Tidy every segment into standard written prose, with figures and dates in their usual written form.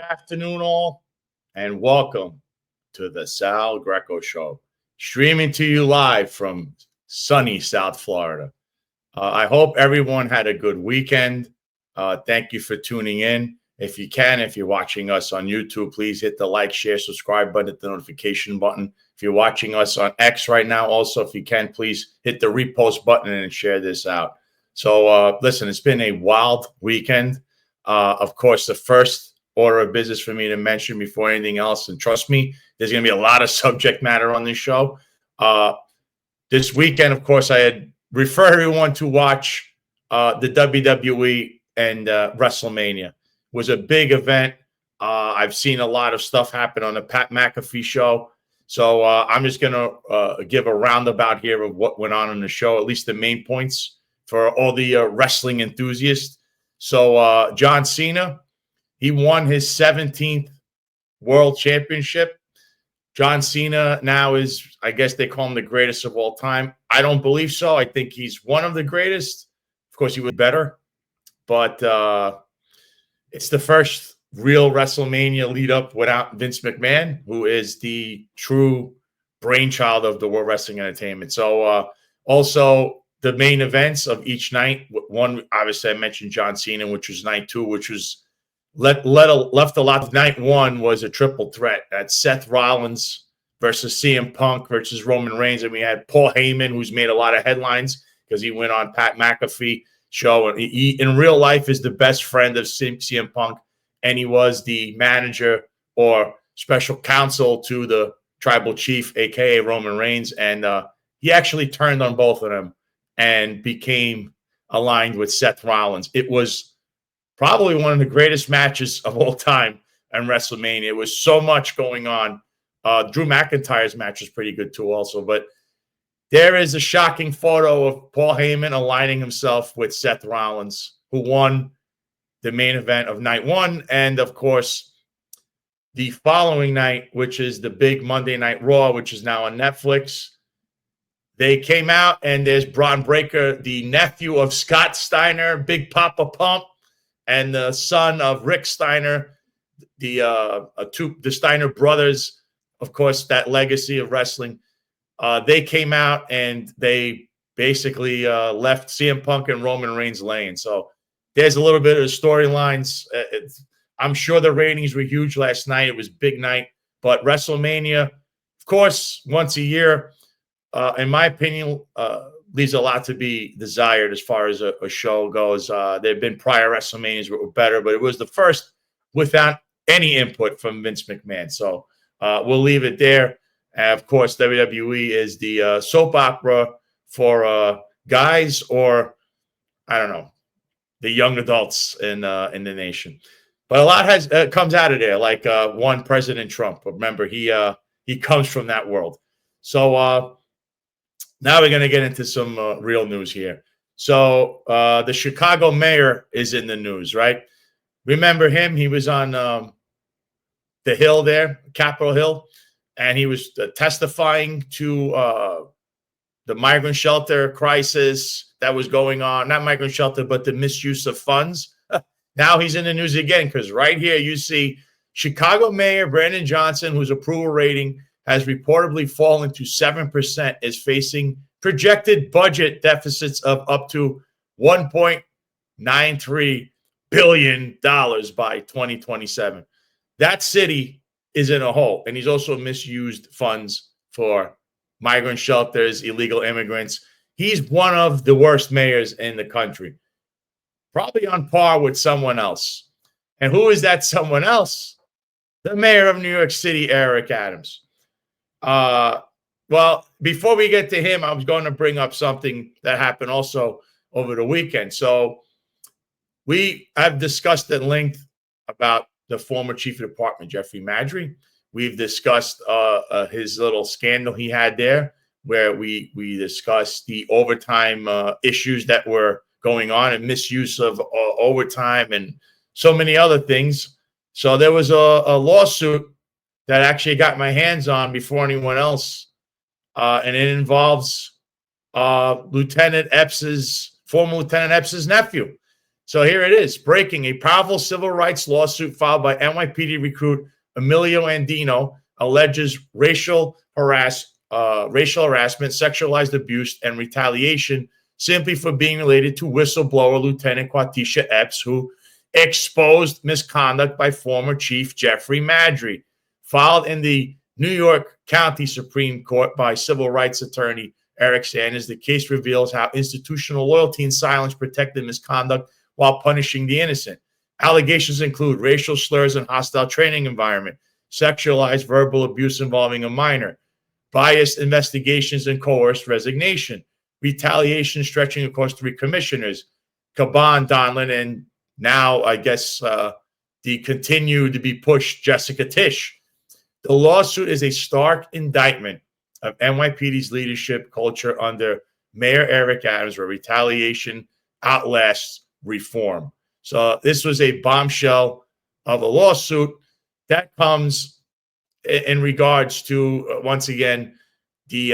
afternoon, all, and welcome to the Sal Greco Show, streaming to you live from sunny South Florida. I hope everyone had a good weekend. Thank you for tuning in. If you're watching us on YouTube, please hit the like, share, subscribe button, hit the notification button. If you're watching us on X right now, also, if you can, please hit the repost button and share this out. So, listen, it's been a wild weekend. Of course, the first order of business for me to mention before anything else, and trust me, there's going to be a lot of subject matter on this show. This weekend, of course, I had referred everyone to watch the WWE and WrestleMania. It was a big event. I've seen a lot of stuff happen on the Pat McAfee show. So I'm just going to give a roundabout here of what went on the show, at least the main points for all the wrestling enthusiasts. So John Cena, he won his 17th World Championship. John Cena now is, I guess they call him the greatest of all time. I don't believe so. I think he's one of the greatest. Of course, he was better. But it's the first real WrestleMania lead up without Vince McMahon, who is the true brainchild of the World Wrestling Entertainment. So also the main events of each night. One, obviously, I mentioned John Cena, which was night two, which was left a lot. Night one was a triple threat. That's Seth Rollins versus CM Punk versus Roman Reigns. And we had Paul Heyman, who's made a lot of headlines because he went on Pat McAfee show. And he in real life is the best friend of CM Punk. And he was the manager or special counsel to the tribal chief, a.k.a. Roman Reigns. And he actually turned on both of them and became aligned with Seth Rollins. It was probably one of the greatest matches of all time in WrestleMania. It was so much going on. Drew McIntyre's match was pretty good too also. But there is a shocking photo of Paul Heyman aligning himself with Seth Rollins, who won the main event of night one. And, of course, the following night, which is the big Monday Night Raw, which is now on Netflix, they came out, and there's Braun Breaker, the nephew of Scott Steiner, Big Papa Pump, and the son of Rick Steiner, the Steiner brothers, of course, that legacy of wrestling. They came out, and they basically left CM Punk and Roman Reigns laying. So there's a little bit of the storylines. I'm sure the ratings were huge last night. It was a big night. But WrestleMania, of course, once a year, in my opinion, leaves a lot to be desired as far as a show goes. There have been prior WrestleManias that were better, but it was the first without any input from Vince McMahon. So we'll leave it there. Of course, WWE is the soap opera for guys, or I don't know, the young adults in the nation. But a lot comes out of there, like one President Trump. Remember, he comes from that world. So now we're going to get into some real news here. So the Chicago mayor is in the news, right? Remember him? He was on the Hill there, Capitol Hill, and he was testifying to the migrant shelter crisis that was going on. Not migrant shelter, but the misuse of funds. Now he's in the news again because right here you see Chicago Mayor Brandon Johnson, whose approval rating has reportedly fallen to 7%, is facing projected budget deficits of up to $1.93 billion by 2027. That city is in a hole, and he's also misused funds for migrant shelters, illegal immigrants. He's one of the worst mayors in the country, probably on par with someone else. And who is that someone else? The mayor of New York City, Eric Adams. Well, before we get to him, I was going to bring up something that happened also over the weekend. So we have discussed at length about the former chief of department, Jeffrey Madry. We've discussed his little scandal he had there, where we discussed the overtime issues that were going on and misuse of overtime and so many other things. So there was a lawsuit that actually got my hands on before anyone else, and it involves former Lieutenant Epps' nephew. So here it is, breaking: a powerful civil rights lawsuit filed by NYPD recruit Emilio Andino alleges racial harassment, sexualized abuse, and retaliation simply for being related to whistleblower Lieutenant Quatisha Epps, who exposed misconduct by former Chief Jeffrey Madry. Filed in the New York County Supreme Court by civil rights attorney Eric Sanders, the case reveals how institutional loyalty and silence protected misconduct while punishing the innocent. Allegations include racial slurs and hostile training environment, sexualized verbal abuse involving a minor, biased investigations and coerced resignation, retaliation stretching across 3 commissioners, Caban, Donlin, and now I guess the continued to be pushed Jessica Tisch. The lawsuit is a stark indictment of NYPD's leadership culture under Mayor Eric Adams, where retaliation outlasts reform. So this was a bombshell of a lawsuit that comes in regards to once again the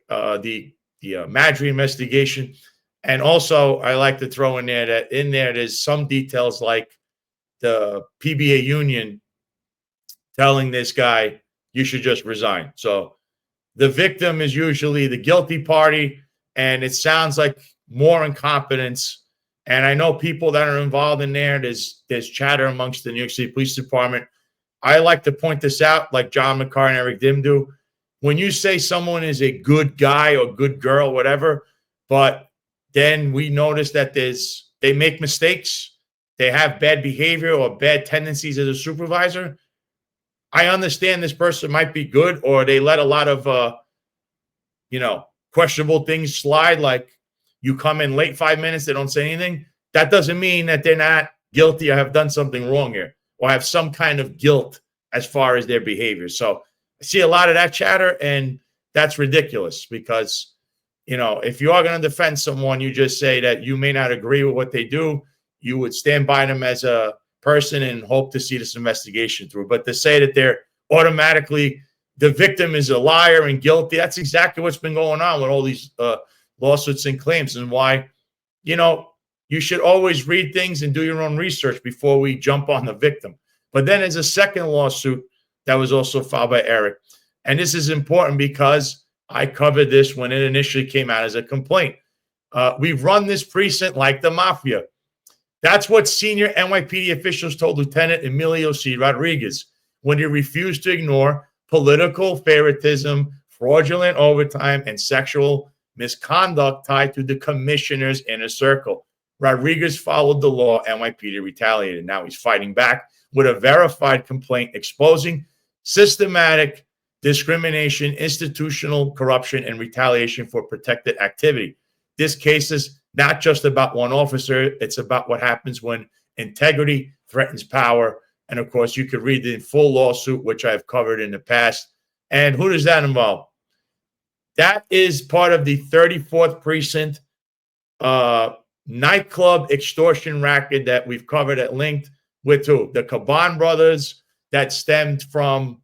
Madry investigation, and also I like to throw in there that there's some details like the PBA union telling this guy you should just resign. So the victim is usually the guilty party, and it sounds like more incompetence. And I know people that are involved in there. There's chatter amongst the New York City Police Department. I like to point this out, like John McCarr and Eric Dim do. When you say someone is a good guy or good girl, whatever, but then we notice that they make mistakes, they have bad behavior or bad tendencies as a supervisor. I understand this person might be good, or they let a lot of questionable things slide, like you come in late 5 minutes, they don't say anything. That doesn't mean that they're not guilty or have done something wrong here or have some kind of guilt as far as their behavior. So I see a lot of that chatter, and that's ridiculous because, if you are going to defend someone, you just say that you may not agree with what they do. You would stand by them as a person and hope to see this investigation through. But to say that they're automatically the victim is a liar and guilty, that's exactly what's been going on with all these lawsuits and claims, and why, you should always read things and do your own research before we jump on the victim. But then there's a second lawsuit that was also filed by Eric. And this is important because I covered this when it initially came out as a complaint. We've run this precinct like the mafia. That's what senior NYPD officials told Lieutenant Emilio C. Rodriguez when he refused to ignore political favoritism, fraudulent overtime, and sexual misconduct tied to the commissioner's inner circle. Rodriguez followed the law. NYPD retaliated. Now he's fighting back with a verified complaint exposing systematic discrimination, institutional corruption, and retaliation for protected activity. This case is not just about one officer. It's about what happens when integrity threatens power. And of course, you could read the full lawsuit, which I've covered in the past. And who does that involve? That is part of the 34th precinct nightclub extortion racket that we've covered at length with who? The Caban brothers, that stemmed from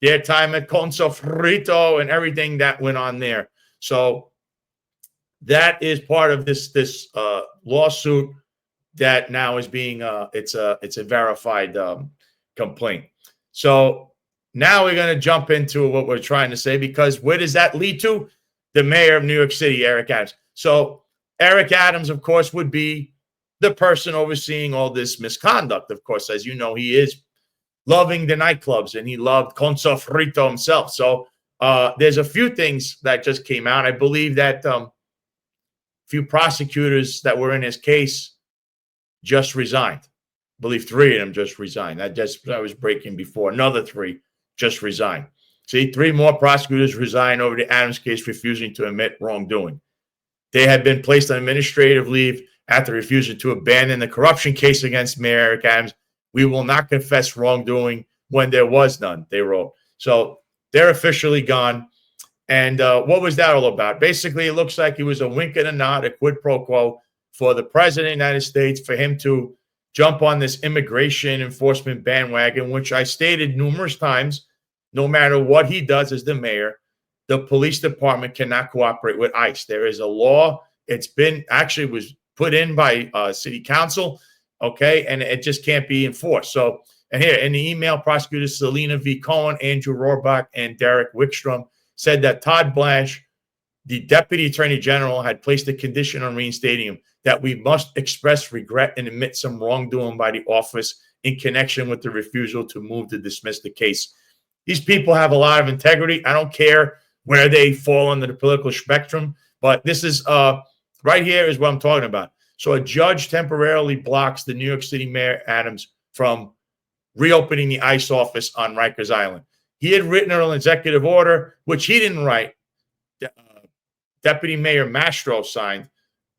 their time at Conso Frito and everything that went on there. So that is part of this lawsuit that now is being it's a verified complaint. So now we're going to jump into what we're trying to say, because where does that lead to? The mayor of New York City, Eric Adams. So Eric Adams, of course, would be the person overseeing all this misconduct. Of course, as you know, he is loving the nightclubs, and he loved Conso Frito himself. So there's a few things that just came out. I believe that few prosecutors that were in his case just resigned. I believe 3 of them just resigned. I was breaking before. Another 3 just resigned. See, 3 more prosecutors resigned over the Adams case, refusing to admit wrongdoing. They had been placed on administrative leave after refusing to abandon the corruption case against Mayor Eric Adams. We will not confess wrongdoing when there was none, they wrote. So they're officially gone. And what was that all about? Basically, it looks like it was a wink and a nod, a quid pro quo for the president of the United States, for him to jump on this immigration enforcement bandwagon, which I stated numerous times, no matter what he does as the mayor, the police department cannot cooperate with ICE. There is a law. It's been, actually was put in by city council, okay, and it just can't be enforced. So, and here in the email, prosecutors Selena V. Cohen, Andrew Rohrbach, and Derek Wickstrom said that Todd Blanche, the Deputy Attorney General, had placed a condition on reinstating him that we must express regret and admit some wrongdoing by the office in connection with the refusal to move to dismiss the case. These people have a lot of integrity. I don't care where they fall under the political spectrum, but this is right here is what I'm talking about. So a judge temporarily blocks the New York City Mayor Adams from reopening the ICE office on Rikers Island. He had written an executive order, which he didn't write. Deputy Mayor Mastro signed,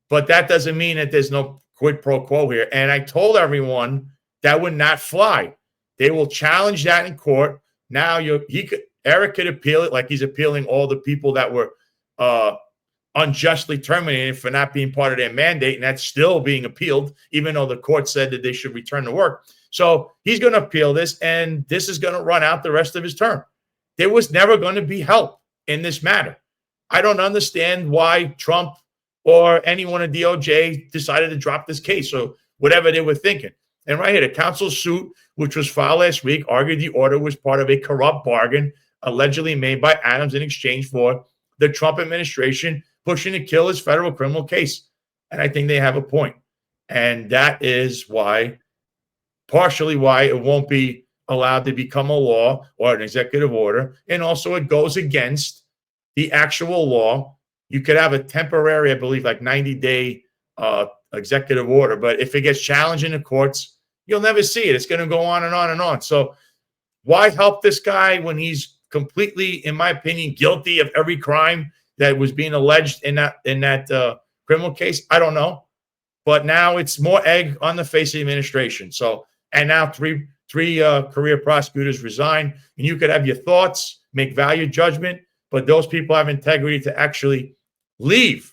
but that doesn't mean that there's no quid pro quo here. And I told everyone that would not fly. They will challenge that in court. Now Eric could appeal it like he's appealing all the people that were unjustly terminated for not being part of their mandate, and that's still being appealed, even though the court said that they should return to work. So he's going to appeal this, and this is going to run out the rest of his term. There was never going to be help in this matter. I don't understand why Trump or anyone at DOJ decided to drop this case or whatever they were thinking. And right here, the counsel suit, which was filed last week, argued the order was part of a corrupt bargain allegedly made by Adams in exchange for the Trump administration pushing to kill his federal criminal case. And I think they have a point. And that is why, partially why it won't be allowed to become a law or an executive order. And also it goes against the actual law. You could have a temporary, I believe, like 90-day executive order. But if it gets challenged in the courts, you'll never see it. It's going to go on and on and on. So why help this guy when he's completely, in my opinion, guilty of every crime that was being alleged in that criminal case? I don't know. But now it's more egg on the face of the administration. So, and now three career prosecutors resign, and you could have your thoughts, make value judgment, but those people have integrity to actually leave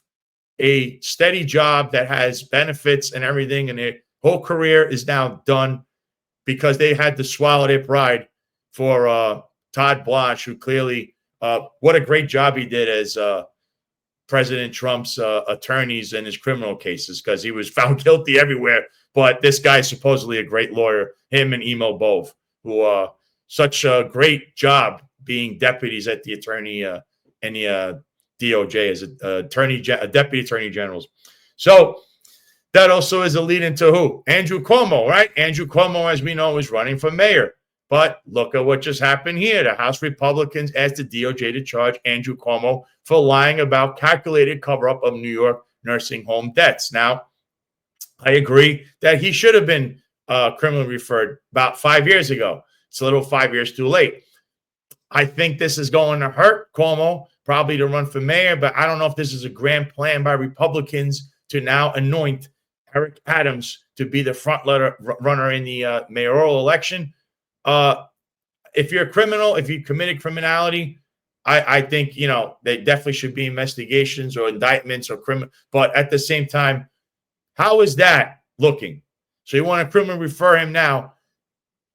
a steady job that has benefits and everything, and their whole career is now done because they had to swallow their pride for Todd Blanche, who clearly, what a great job he did as President Trump's attorneys in his criminal cases, because he was found guilty everywhere. But this guy's supposedly a great lawyer, him and Emo Bove, who such a great job being deputies at the attorney and the DOJ as deputy attorney generals. So that also is a lead into who? Andrew Cuomo, right? Andrew Cuomo, as we know, is running for mayor. But look at what just happened here. The House Republicans asked the DOJ to charge Andrew Cuomo for lying about calculated cover-up of New York nursing home debts. Now, I agree that he should have been criminally referred about 5 years ago. It's a little 5 years too late. I think this is going to hurt Cuomo, probably to run for mayor, but I don't know if this is a grand plan by Republicans to now anoint Eric Adams to be the front runner in the mayoral election. If you're a criminal, if you committed criminality, I think, they definitely should be investigations or indictments or criminal. But at the same time, how is that looking? So you want to criminally refer him now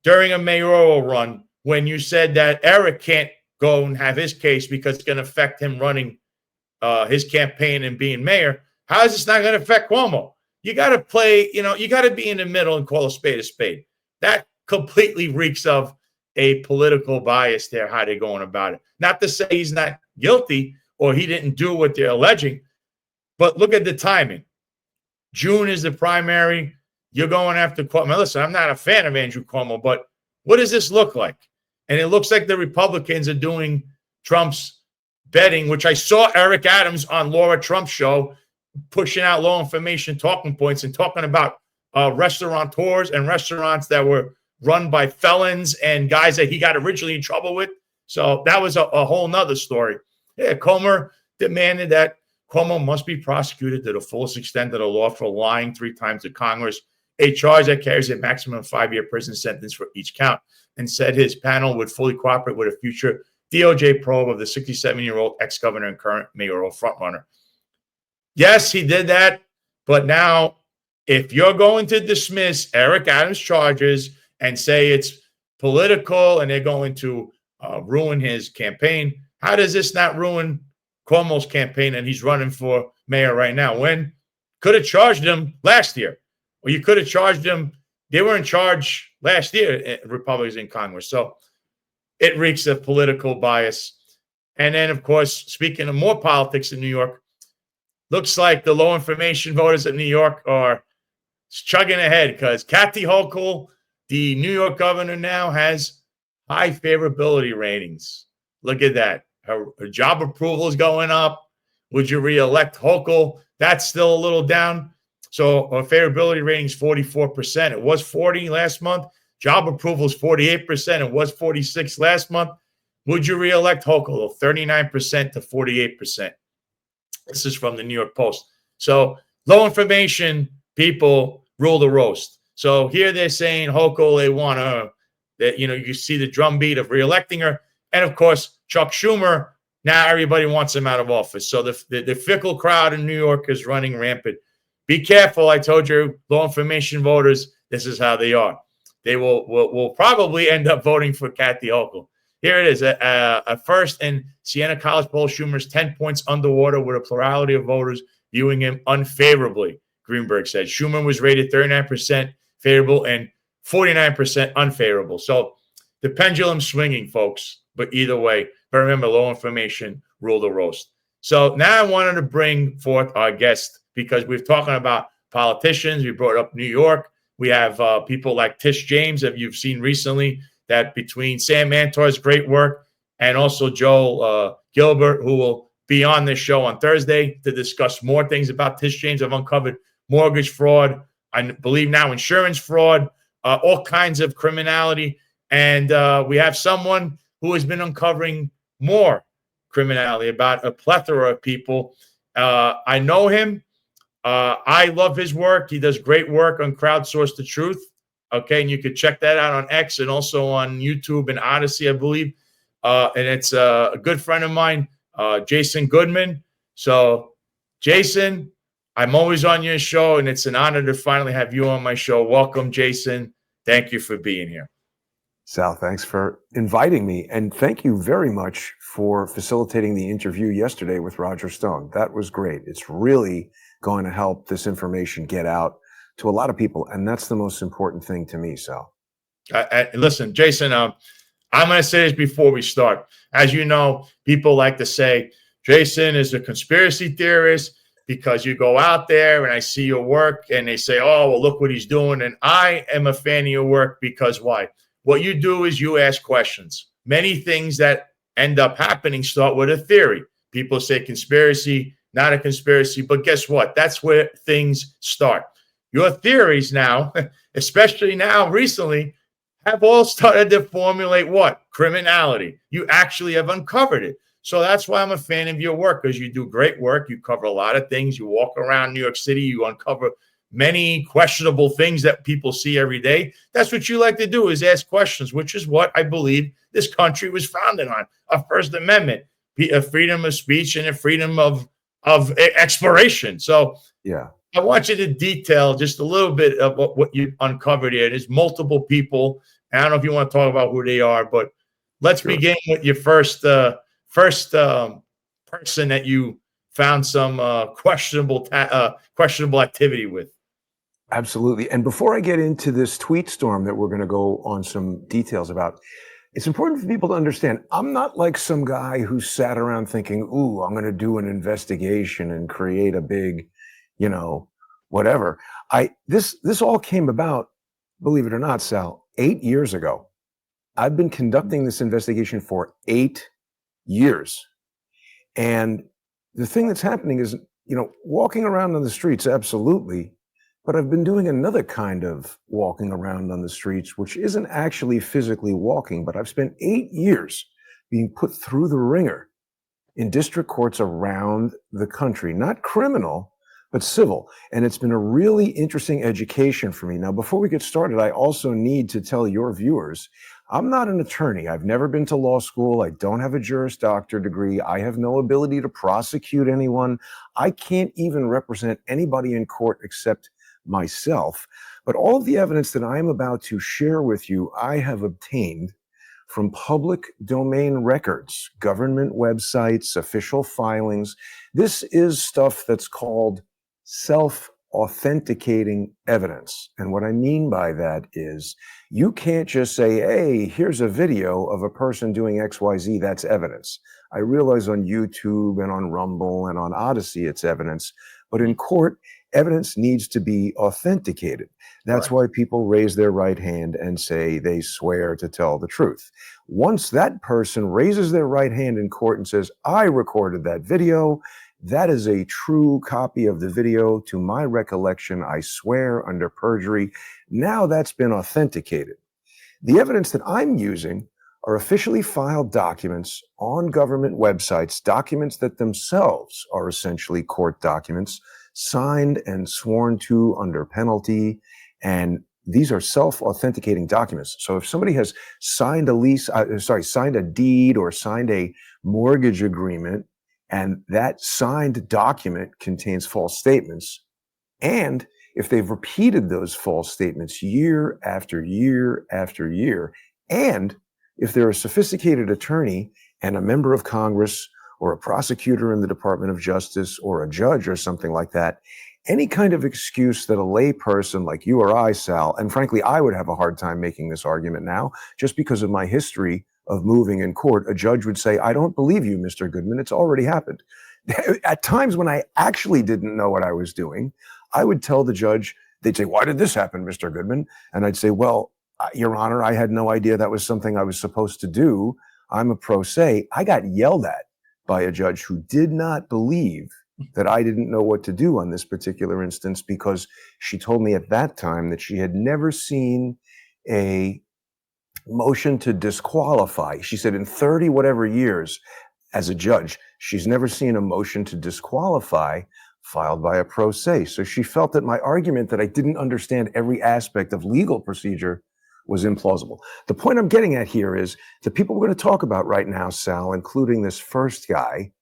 during a mayoral run when you said that Eric can't go and have his case because it's going to affect him running his campaign and being mayor. How is this not going to affect Cuomo? You got to play, you got to be in the middle and call a spade a spade. That completely reeks of a political bias there, how they're going about it. Not to say he's not guilty or he didn't do what they're alleging, but look at the timing. June is the primary. You're going after Cuomo. Listen, I'm not a fan of Andrew Cuomo, but what does this look like? And it looks like the Republicans are doing Trump's betting, which I saw Eric Adams on Laura Trump's show pushing out low information talking points and talking about restaurateurs and restaurants that were run by felons and guys that he got originally in trouble with. So that was a whole nother story. Yeah, Comer demanded that Cuomo must be prosecuted to the fullest extent of the law for lying 3 times to Congress, a charge that carries a maximum 5-year prison sentence for each count, and said his panel would fully cooperate with a future DOJ probe of the 67-year-old ex-governor and current mayoral frontrunner. Yes, he did that, but now if you're going to dismiss Eric Adams' charges and say it's political and they're going to ruin his campaign, how does this not ruin Cuomo's campaign and he's running for mayor right now? When Could have charged them last year, or you could have charged them. They were in charge last year, Republicans in Congress. So it reeks of political bias. And then, of course, speaking of more politics in New York, looks like the low information voters in New York are chugging ahead because Kathy Hochul, the New York governor, now has high favorability ratings. Look at that. Her job approval is going up. Would you reelect Hochul? That's still a little down. So her favorability rating is 44%. It was 40 last month. Job approval is 48%. It was 46 last month. Would you reelect Hochul? 39% to 48%. This is from the New York Post. So low information people rule the roast. So here they're saying Hochul, they want to, that, you see the drumbeat of reelecting her. And of course, Chuck Schumer, now everybody wants him out of office. So the fickle crowd in New York is running rampant. Be careful. I told you, low information voters, this is how they are. They will probably end up voting for Kathy Hochul. Here it is, a first in Siena College poll. Schumer's 10 points underwater with a plurality of voters viewing him unfavorably, Greenberg said. Schumer was rated 39% favorable and 49% unfavorable. So the pendulum's swinging, folks. But either way, but remember, low information rule the roast. So now I wanted to bring forth our guest because we're talking about politicians. We brought up New York. We have people like Tish James that you've seen recently, that between Sam Mantor's great work and also Joel Gilbert, who will be on this show on Thursday to discuss more things about Tish James. I've uncovered mortgage fraud, I believe now insurance fraud, all kinds of criminality. And we have someone who has been uncovering more criminality about a plethora of people. I know him. I love his work. He does great work on Crowdsource The Truth. Okay, and you can check that out on X and also on YouTube and Odyssey, I believe. And it's a good friend of mine, Jason Goodman. So, Jason, I'm always on your show, and it's an honor to finally have you on my show. Welcome, Jason. Thank you for being here. Sal, thanks for inviting me. And thank you very much for facilitating the interview yesterday with Roger Stone. That was great. It's really going to help this information get out to a lot of people. And that's the most important thing to me, Sal. Listen, Jason, I'm going to say this before we start. As you know, people like to say, Jason is a conspiracy theorist because you go out there and I see your work and they say, oh, well, look what he's doing. And I am a fan of your work because why? What you do is you ask questions. Many things that end up happening start with a theory. People say conspiracy, not a conspiracy, but guess what? That's where things start. Your theories now, especially now recently, have all started to formulate what? Criminality. You actually have uncovered it. So that's why I'm a fan of your work, because you do great work. You cover a lot of things. You walk around New York City. You uncover many questionable things that people see every day. That's what you like to do, is ask questions, which is what I believe this country was founded on, a First Amendment, a freedom of speech and a freedom of exploration. So yeah, I want you to detail just a little bit of what you uncovered here. There's multiple people. I don't know if you want to talk about who they are, but let's begin with your first person that you found some questionable activity with. Absolutely. And before I get into this tweet storm that we're going to go on some details about, it's important for people to understand, I'm not like some guy who sat around thinking, ooh, I'm going to do an investigation and create a big, whatever. This all came about, believe it or not, Sal, 8 years ago. I've been conducting this investigation for 8 years. And the thing that's happening is, walking around on the streets, absolutely. But I've been doing another kind of walking around on the streets, which isn't actually physically walking, but I've spent 8 years being put through the ringer in district courts around the country, not criminal, but civil. And it's been a really interesting education for me. Now, before we get started, I also need to tell your viewers, I'm not an attorney. I've never been to law school. I don't have a Juris Doctor degree. I have no ability to prosecute anyone. I can't even represent anybody in court except myself. But all of the evidence that I'm about to share with you, I have obtained from public domain records, government websites, official filings. This is stuff that's called self-authenticating evidence. And what I mean by that is you can't just say, hey, here's a video of a person doing XYZ, that's evidence. I realize on YouTube and on Rumble and on Odyssey it's evidence, but in court, evidence needs to be authenticated. That's why people raise their right hand and say they swear to tell the truth. Once that person raises their right hand in court and says, I recorded that video, that is a true copy of the video to my recollection, I swear under perjury. Now that's been authenticated. The evidence that I'm using are officially filed documents on government websites, documents that themselves are essentially court documents, signed and sworn to under penalty. And these are self-authenticating documents. So if somebody has signed signed a deed or signed a mortgage agreement, and that signed document contains false statements, and if they've repeated those false statements year after year after year, and if they're a sophisticated attorney and a member of Congress or a prosecutor in the Department of Justice or a judge or something like that, any kind of excuse that a lay person like you or I, Sal, and frankly, I would have a hard time making this argument now just because of my history of moving in court, a judge would say, I don't believe you, Mr. Goodman. It's already happened. At times when I actually didn't know what I was doing, I would tell the judge, they'd say, why did this happen, Mr. Goodman? And I'd say, well, Your Honor, I had no idea that was something I was supposed to do. I'm a pro se. I got yelled at by a judge who did not believe that I didn't know what to do on this particular instance because she told me at that time that she had never seen a motion to disqualify. She said in 30 whatever years as a judge, she's never seen a motion to disqualify filed by a pro se. So she felt that my argument that I didn't understand every aspect of legal procedure was implausible. The point I'm getting at here is the people we're going to talk about right now, Sal, including this first guy,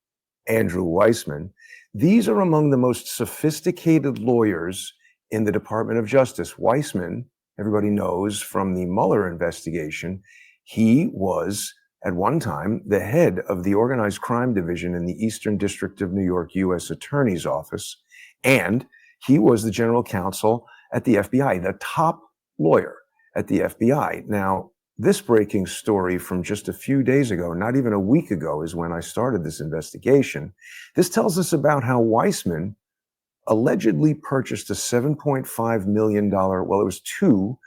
Andrew Weissmann, these are among the most sophisticated lawyers in the Department of Justice. Weissmann, everybody knows from the Mueller investigation, he was at one time the head of the organized crime division in the Eastern District of New York U.S. Attorney's Office, and he was the general counsel at the FBI, the top lawyer at the FBI. Now, this breaking story from just a few days ago, not even a week ago, is when I started this investigation. This tells us about how Weissmann allegedly purchased a $7.5 million, well, it was two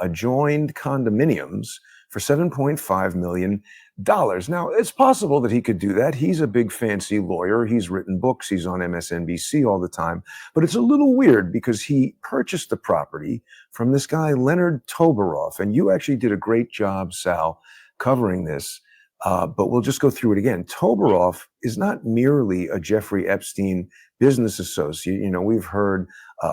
adjoined condominiums for $7.5 million. Now, it's possible that he could do that. He's a big fancy lawyer. He's written books. He's on MSNBC all the time. But it's a little weird because he purchased the property from this guy, Leonard Toberoff. And you actually did a great job, Sal, covering this. But we'll just go through it again. Toberoff is not merely a Jeffrey Epstein business associate. You know, we've heard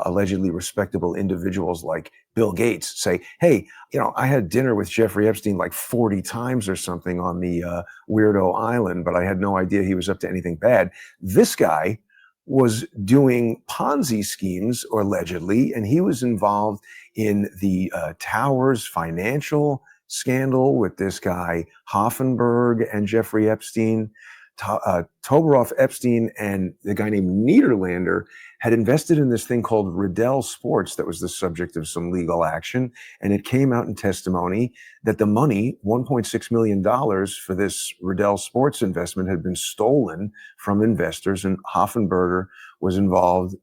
allegedly respectable individuals like Bill Gates say, hey, you know, I had dinner with Jeffrey Epstein like 40 times or something on the Weirdo Island, but I had no idea he was up to anything bad. This guy was doing Ponzi schemes, or allegedly, and he was involved in the Towers financial scandal with this guy Hoffenberg and Jeffrey Epstein. Toberoff, Epstein, and the guy named Niederlander had invested in this thing called Riddell Sports that was the subject of some legal action. And it came out in testimony that the money, $1.6 million for this Riddell Sports investment, had been stolen from investors, and Hoffenberg was involved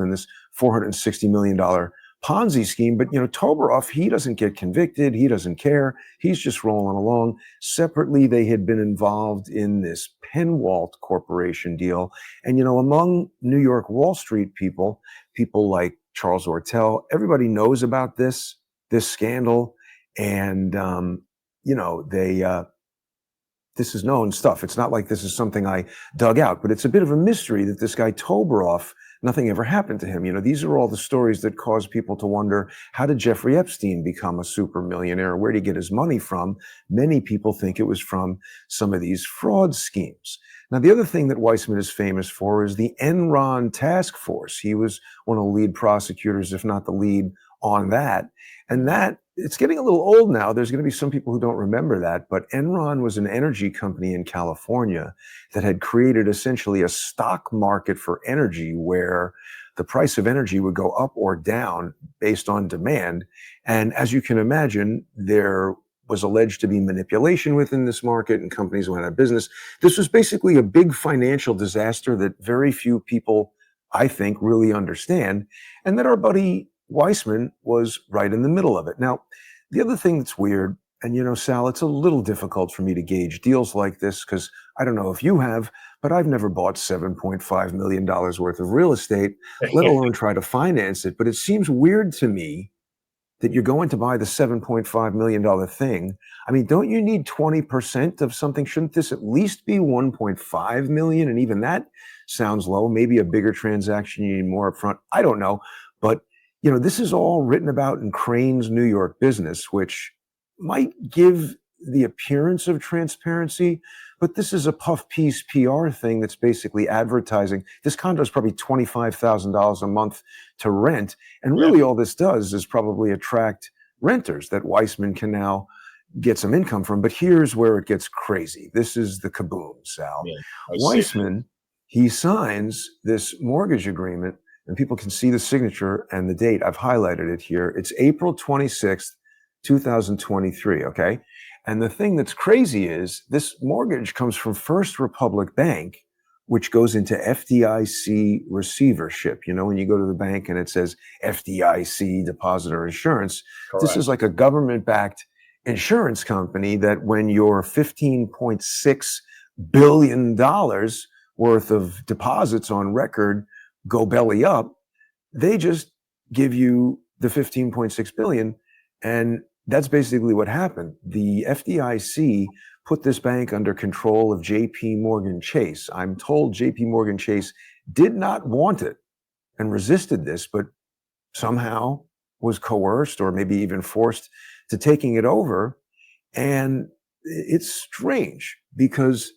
in this $460 million Ponzi scheme. But, you know, Toberoff, he doesn't get convicted. He doesn't care. He's just rolling along. Separately, they had been involved in this Penwalt Corporation deal. And, you know, among New York Wall Street people like Charles Ortel, everybody knows about this scandal. And, you know, this is known stuff. It's not like this is something I dug out, but it's a bit of a mystery that this guy Toberoff, nothing ever happened to him. You know, these are all the stories that cause people to wonder, how did Jeffrey Epstein become a super millionaire? Where did he get his money from? Many people think it was from some of these fraud schemes. Now, the other thing that Weissmann is famous for is the Enron task force. He was one of the lead prosecutors, if not the lead on that. And that it's getting a little old now. There's going to be some people who don't remember that, but Enron was an energy company in California that had created essentially a stock market for energy where the price of energy would go up or down based on demand. And as you can imagine, there was alleged to be manipulation within this market and companies went out of business. This was basically a big financial disaster that very few people, I think, really understand, and that our buddy Weissmann was right in the middle of it. Now, the other thing that's weird, and Sal, it's a little difficult for me to gauge deals like this because I don't know if you have, but I've never bought $7.5 million worth of real estate, let alone try to finance it. But it seems weird to me that you're going to buy the $7.5 million thing. I mean, don't you need 20% of something? Shouldn't this at least be 1.5 million? And even that sounds low. Maybe a bigger transaction, you need more upfront. I don't know. But, this is all written about in Crane's New York Business, which might give the appearance of transparency, but this is a puff piece PR thing that's basically advertising. This condo is probably $25,000 a month to rent. And really all this does is probably attract renters that Weissmann can now get some income from. But here's where it gets crazy. This is the kaboom, Sal. Weissmann, he signs this mortgage agreement, and people can see the signature and the date. I've highlighted it here. It's April 26th, 2023, okay? And the thing that's crazy is this mortgage comes from First Republic Bank, which goes into FDIC receivership. When you go to the bank and it says FDIC Depositor Insurance, Correct. This is like a government-backed insurance company that when your $15.6 billion worth of deposits on record go belly up, they just give you the 15.6 billion. And that's basically what happened. The FDIC put this bank under control of JP Morgan Chase. I'm told JP Morgan Chase did not want it and resisted this, but somehow was coerced or maybe even forced to taking it over. And it's strange because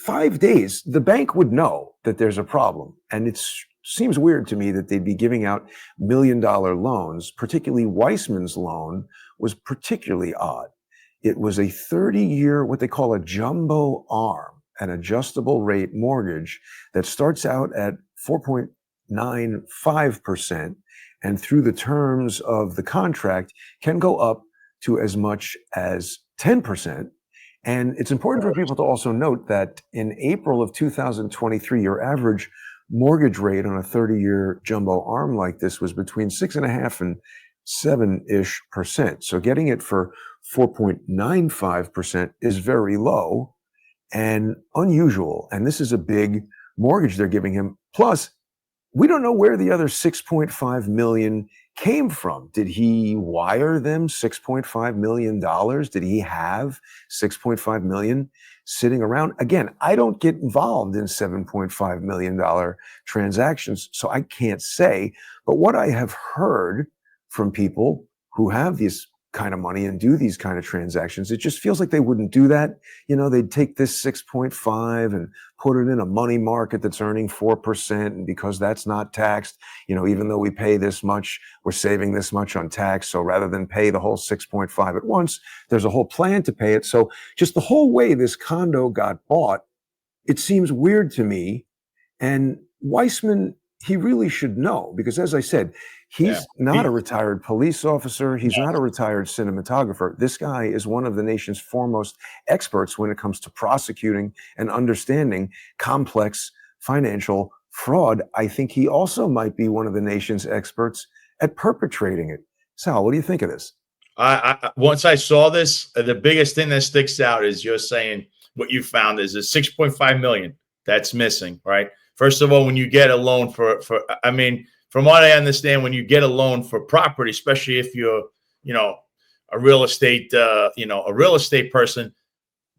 5 days, the bank would know that there's a problem. And it seems weird to me that they'd be giving out $1 million loans. Particularly Weissmann's loan was particularly odd. It was a 30-year, what they call a jumbo arm, an adjustable rate mortgage that starts out at 4.95%, and through the terms of the contract can go up to as much as 10%. And it's important for people to also note that in April of 2023, your average mortgage rate on a 30-year jumbo arm like this was between 6.5% and 7-ish%. So getting it for 4.95% is very low and unusual. And this is a big mortgage they're giving him. Plus, we don't know where the other 6.5 million came from. Did he wire them $6.5 million? Did he have 6.5 million sitting around? Again, I don't get involved in $7.5 million transactions, so I can't say. But what I have heard from people who have this kind of money and do these kind of transactions, it just feels like they wouldn't do that. They'd take this 6.5 and put it in a money market that's earning 4%. And because that's not taxed, even though we pay this much, we're saving this much on tax. So rather than pay the whole 6.5 at once, there's a whole plan to pay it. So just the whole way this condo got bought, it seems weird to me. And Weissmann, he really should know, because as I said, he's not a retired police officer. He's not a retired cinematographer. This guy is one of the nation's foremost experts when it comes to prosecuting and understanding complex financial fraud. I think he also might be one of the nation's experts at perpetrating it. Sal, what do you think of this? Once I saw this, the biggest thing that sticks out is you're saying what you found is a 6.5 million that's missing, right? First of all, when you get a loan from what I understand, when you get a loan for property, especially if you're, a real estate person,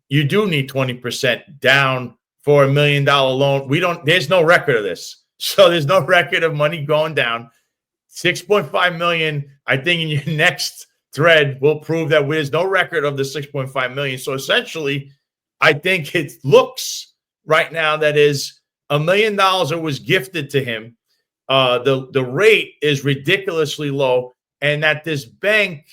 you do need 20% down for $1 million loan. There's no record of this. So there's no record of money going down. 6.5 million, I think in your next thread will prove that there's no record of the 6.5 million. So essentially, I think it looks right now that is $1 million that was gifted to him. The rate is ridiculously low, and that this bank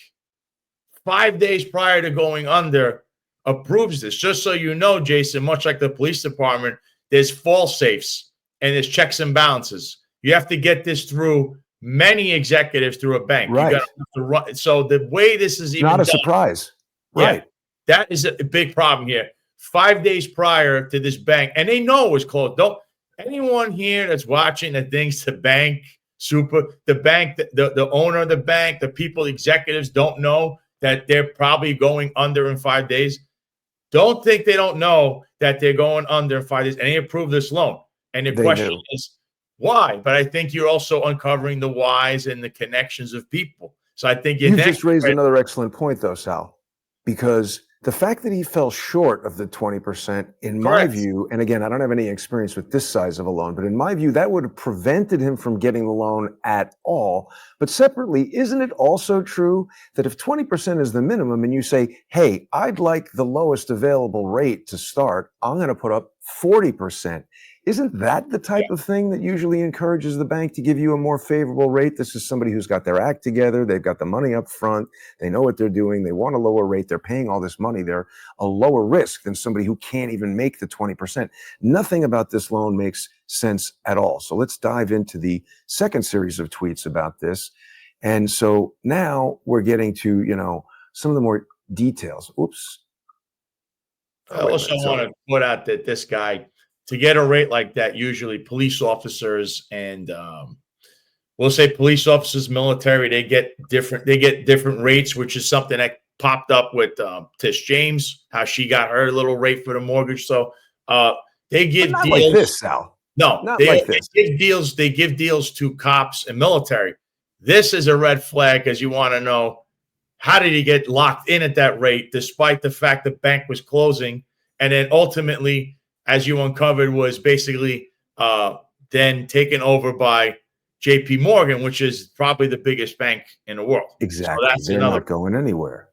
5 days prior to going under, approves this. Just so you know, Jason, much like the police department, there's false safes and there's checks and balances. You have to get this through many executives through a bank. Right. You got to run. So the way this is even not a done, surprise. yeah, Right. that is a big problem here. 5 days prior to this bank, and they know it was closed. Don't anyone here that's watching that thinks the bank, the owner of the bank, the people, executives don't know that they're probably going under in 5 days. Don't think they don't know that they're going under in 5 days, and they approved this loan. And the question is why? But I think you're also uncovering the whys and the connections of people. So I think you just raised another excellent point, though, Sal, because the fact that he fell short of the 20%, in my view, and again, I don't have any experience with this size of a loan, but in my view, that would have prevented him from getting the loan at all. But separately, isn't it also true that if 20% is the minimum and you say, hey, I'd like the lowest available rate to start, I'm going to put up 40%. Isn't that the type of thing that usually encourages the bank to give you a more favorable rate? This is somebody who's got their act together. They've got the money up front. They know what they're doing. They want a lower rate. They're paying all this money. They're a lower risk than somebody who can't even make the 20%. Nothing about this loan makes sense at all. So let's dive into the second series of tweets about this. And so now we're getting to, some of the more details. Oops. I also want to put out that this guy, to get a rate like that, usually police officers and we'll say police officers, military, they get different rates, which is something that popped up with Tish James, how she got her little rate for the mortgage. So they give not deals like this, Sal. No, not they, like this. They give deals to cops and military. This is a red flag because you want to know, how did he get locked in at that rate, despite the fact the bank was closing, and then ultimately, as you uncovered, was basically then taken over by JP Morgan, which is probably the biggest bank in the world. Exactly. So they're not going anywhere.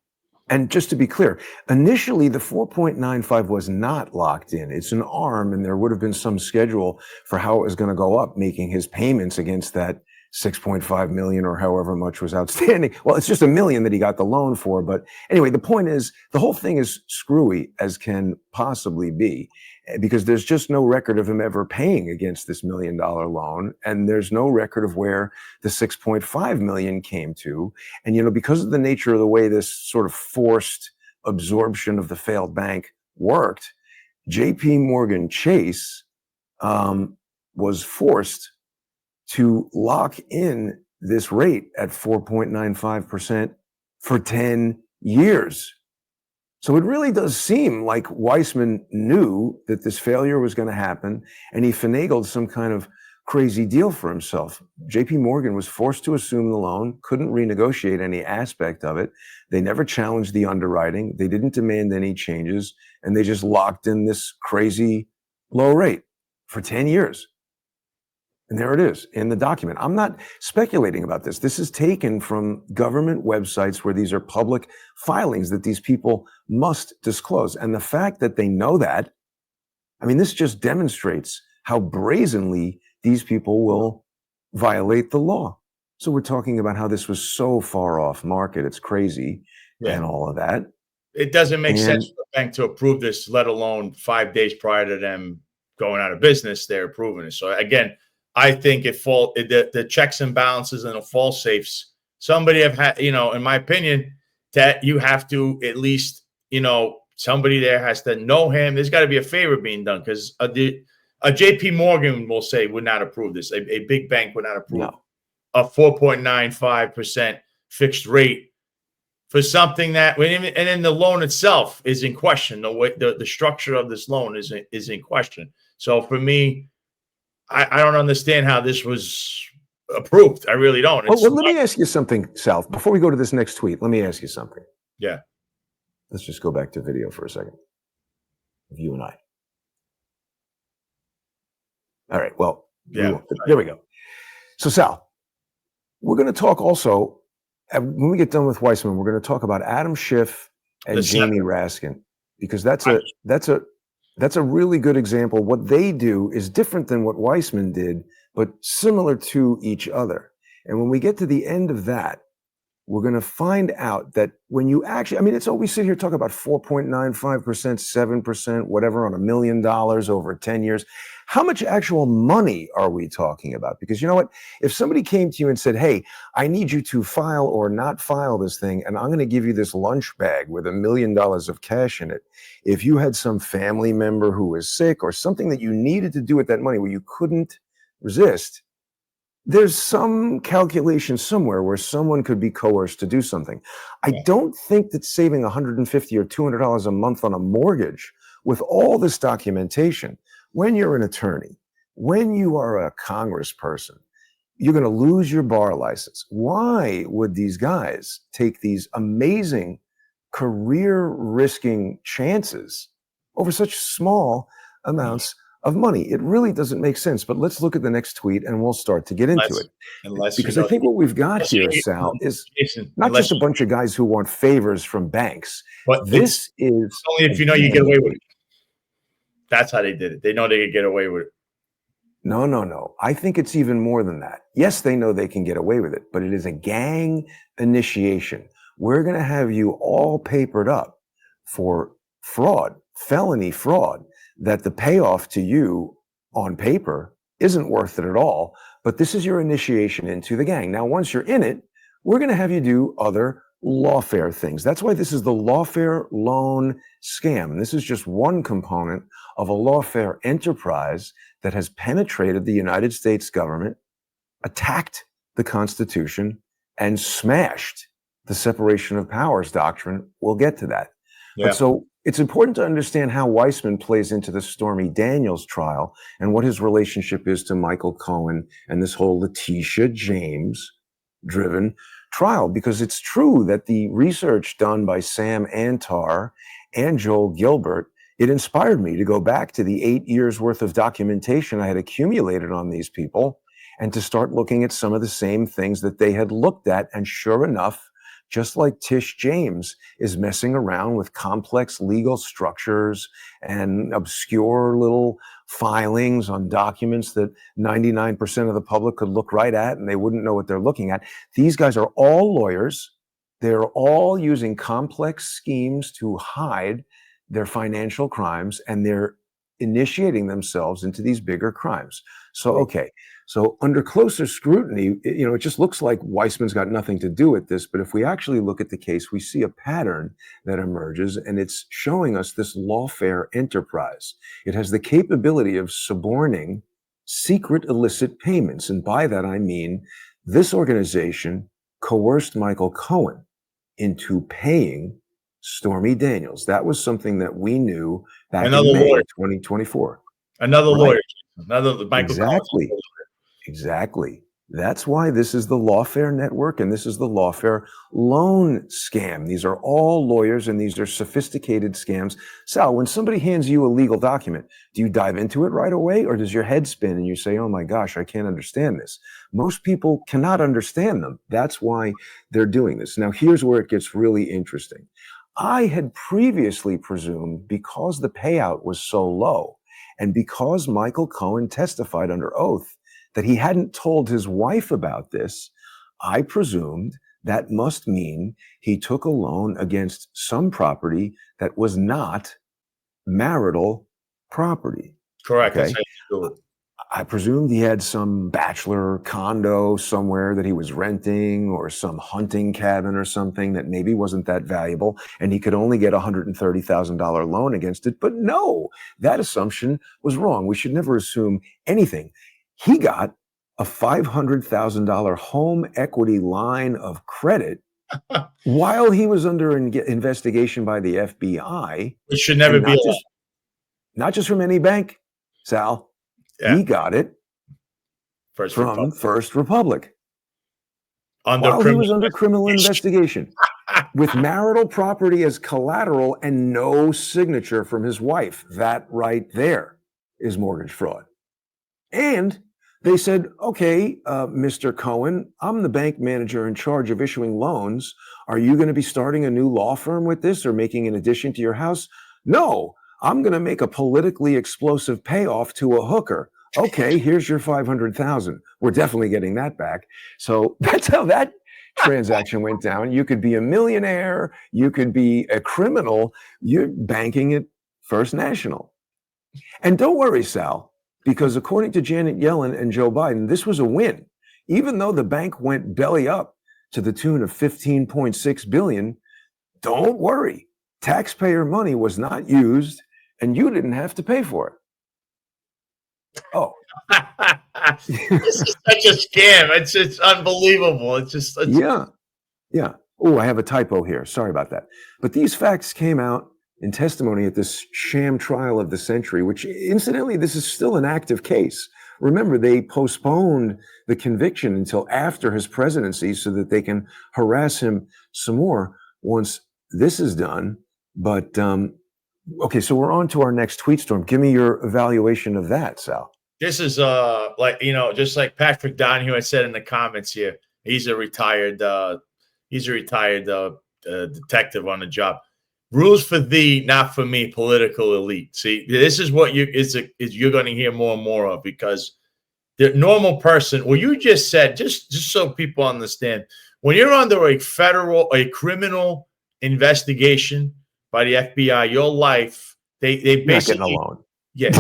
And just to be clear, initially the 4.95 was not locked in. It's an arm, and there would have been some schedule for how it was going to go up, making his payments against that 6.5 million or however much was outstanding. Well, it's just $1 million that he got the loan for. But anyway, the point is, the whole thing is screwy as can possibly be, because there's just no record of him ever paying against this $1 million loan. And there's no record of where the 6.5 million came to. And, because of the nature of the way this sort of forced absorption of the failed bank worked, JP Morgan Chase was forced to lock in this rate at 4.95% for 10 years. So it really does seem like Weissmann knew that this failure was going to happen, and he finagled some kind of crazy deal for himself. JP Morgan was forced to assume the loan, couldn't renegotiate any aspect of it. They never challenged the underwriting. They didn't demand any changes, and they just locked in this crazy low rate for 10 years. And there it is in the document. I'm not speculating about this. This is taken from government websites where these are public filings that these people must disclose. And the fact that they know that, this just demonstrates how brazenly these people will violate the law. So we're talking about how this was so far off market. It's crazy and all of that. It doesn't make sense for the bank to approve this, let alone 5 days prior to them going out of business, they're approving it. So again, I think the checks and balances and the false safes, somebody have had, in my opinion, that you have to at least, somebody there has to know him. There's got to be a favor being done, because a JP Morgan will say would not approve this. A big bank would not approve a 4.95% fixed rate for something that, and then the loan itself is in question. The way the structure of this loan is in question. So for me, I don't understand how this was approved. I really don't. Well, let me ask you something, Sal. Before we go to this next tweet, let me ask you something. Yeah. Let's just go back to video for a second of you and I. All right. Well, there we go. So, Sal, we're going to talk also, when we get done with Weissmann, we're going to talk about Adam Schiff and Jamie Raskin, because that's a really good example. What they do is different than what Weissmann did, but similar to each other. And when we get to the end of that, we're going to find out that when you actually, I mean, it's always sit here talk about 4.95%, 7%, whatever on $1 million over 10 years. How much actual money are we talking about? Because you know what? If somebody came to you and said, hey, I need you to file or not file this thing, and I'm going to give you this lunch bag with $1 million of cash in it. If you had some family member who was sick or something that you needed to do with that money where you couldn't resist, there's some calculation somewhere where someone could be coerced to do something. I don't think that saving $150 or $200 a month on a mortgage with all this documentation, when you're an attorney, when you are a congressperson, you're going to lose your bar license. Why would these guys take these amazing career-risking chances over such small amounts of money? It really doesn't make sense. But let's look at the next tweet and we'll start to get into it. Because I think what we've got here, Sal, is not just a bunch of guys who want favors from banks. But this is only if you know you get away with it. That's how they did it. They know they could get away with it. No. I think it's even more than that. Yes, they know they can get away with it, but it is a gang initiation. We're going to have you all papered up for fraud, felony fraud, that the payoff to you on paper isn't worth it at all. But this is your initiation into the gang. Now, once you're in it, we're going to have you do other lawfare things. That's why this is the lawfare loan scam. And this is just one component of a lawfare enterprise that has penetrated the United States government, attacked the Constitution, and smashed the separation of powers doctrine. We'll get to that. Yeah. But so it's important to understand how Weissmann plays into the Stormy Daniels trial and what his relationship is to Michael Cohen and this whole Letitia James driven trial, because it's true that the research done by Sam Antar and Joel Gilbert, it inspired me to go back to the 8 years worth of documentation I had accumulated on these people and to start looking at some of the same things that they had looked at. And sure enough, just like Tish James is messing around with complex legal structures and obscure little filings on documents that 99% of the public could look right at and they wouldn't know what they're looking at. These guys are all lawyers. They're all using complex schemes to hide their financial crimes, and they're initiating themselves into these bigger crimes. So, okay. So under closer scrutiny, it just looks like Weissmann's got nothing to do with this. But if we actually look at the case, we see a pattern that emerges, and it's showing us this lawfare enterprise. It has the capability of suborning secret illicit payments. And by that, I mean this organization coerced Michael Cohen into paying Stormy Daniels. That was something that we knew back in May 2024. Another lawyer. Another Michael Cohen. Exactly. That's why this is the lawfare network, and this is the lawfare loan scam. These are all lawyers, and these are sophisticated scams. Sal, when somebody hands you a legal document, do you dive into it right away, or does your head spin and you say, oh my gosh, I can't understand this? Most people cannot understand them. That's why they're doing this. Now, here's where it gets really interesting. I had previously presumed, because the payout was so low, and because Michael Cohen testified under oath that he hadn't told his wife about this, I presumed that must mean he took a loan against some property that was not marital property. Correct. Okay? I presumed he had some bachelor condo somewhere that he was renting, or some hunting cabin or something that maybe wasn't that valuable, and he could only get a $130,000 loan against it. But no, that assumption was wrong. We should never assume anything. He got a $500,000 home equity line of credit while he was under investigation by the FBI. It should never be not just from any bank, Sal. Yeah. He got it from First Republic while he was under criminal investigation with marital property as collateral and no signature from his wife. That right there is mortgage fraud. And they said, okay, Mr. Cohen, I'm the bank manager in charge of issuing loans. Are you going to be starting a new law firm with this or making an addition to your house? No, I'm going to make a politically explosive payoff to a hooker. Okay, here's your $500,000. We're definitely getting that back. So that's how that transaction went down. You could be a millionaire. You could be a criminal. You're banking at First National. And don't worry, Sal, because according to Janet Yellen and Joe Biden, this was a win. Even though the bank went belly up to the tune of $15.6 billion, don't worry. Taxpayer money was not used, and you didn't have to pay for it. Oh. This is such a scam. It's unbelievable. Yeah. Oh, I have a typo here. Sorry about that. But these facts came out in testimony at this sham trial of the century, which incidentally, this is still an active case. Remember, they postponed the conviction until after his presidency so that they can harass him some more once this is done. But okay, so we're on to our next tweet storm. Give me your evaluation of that, Sal. This is just like Patrick Donahue had said in the comments here. He's a retired detective on the job. Rules for thee, not for me, political elite. See, this is what you're going to hear more and more of, because the normal person, well, you just said, just so people understand, when you're under a criminal investigation by the FBI, your life, they basically, not getting a loan. Yeah,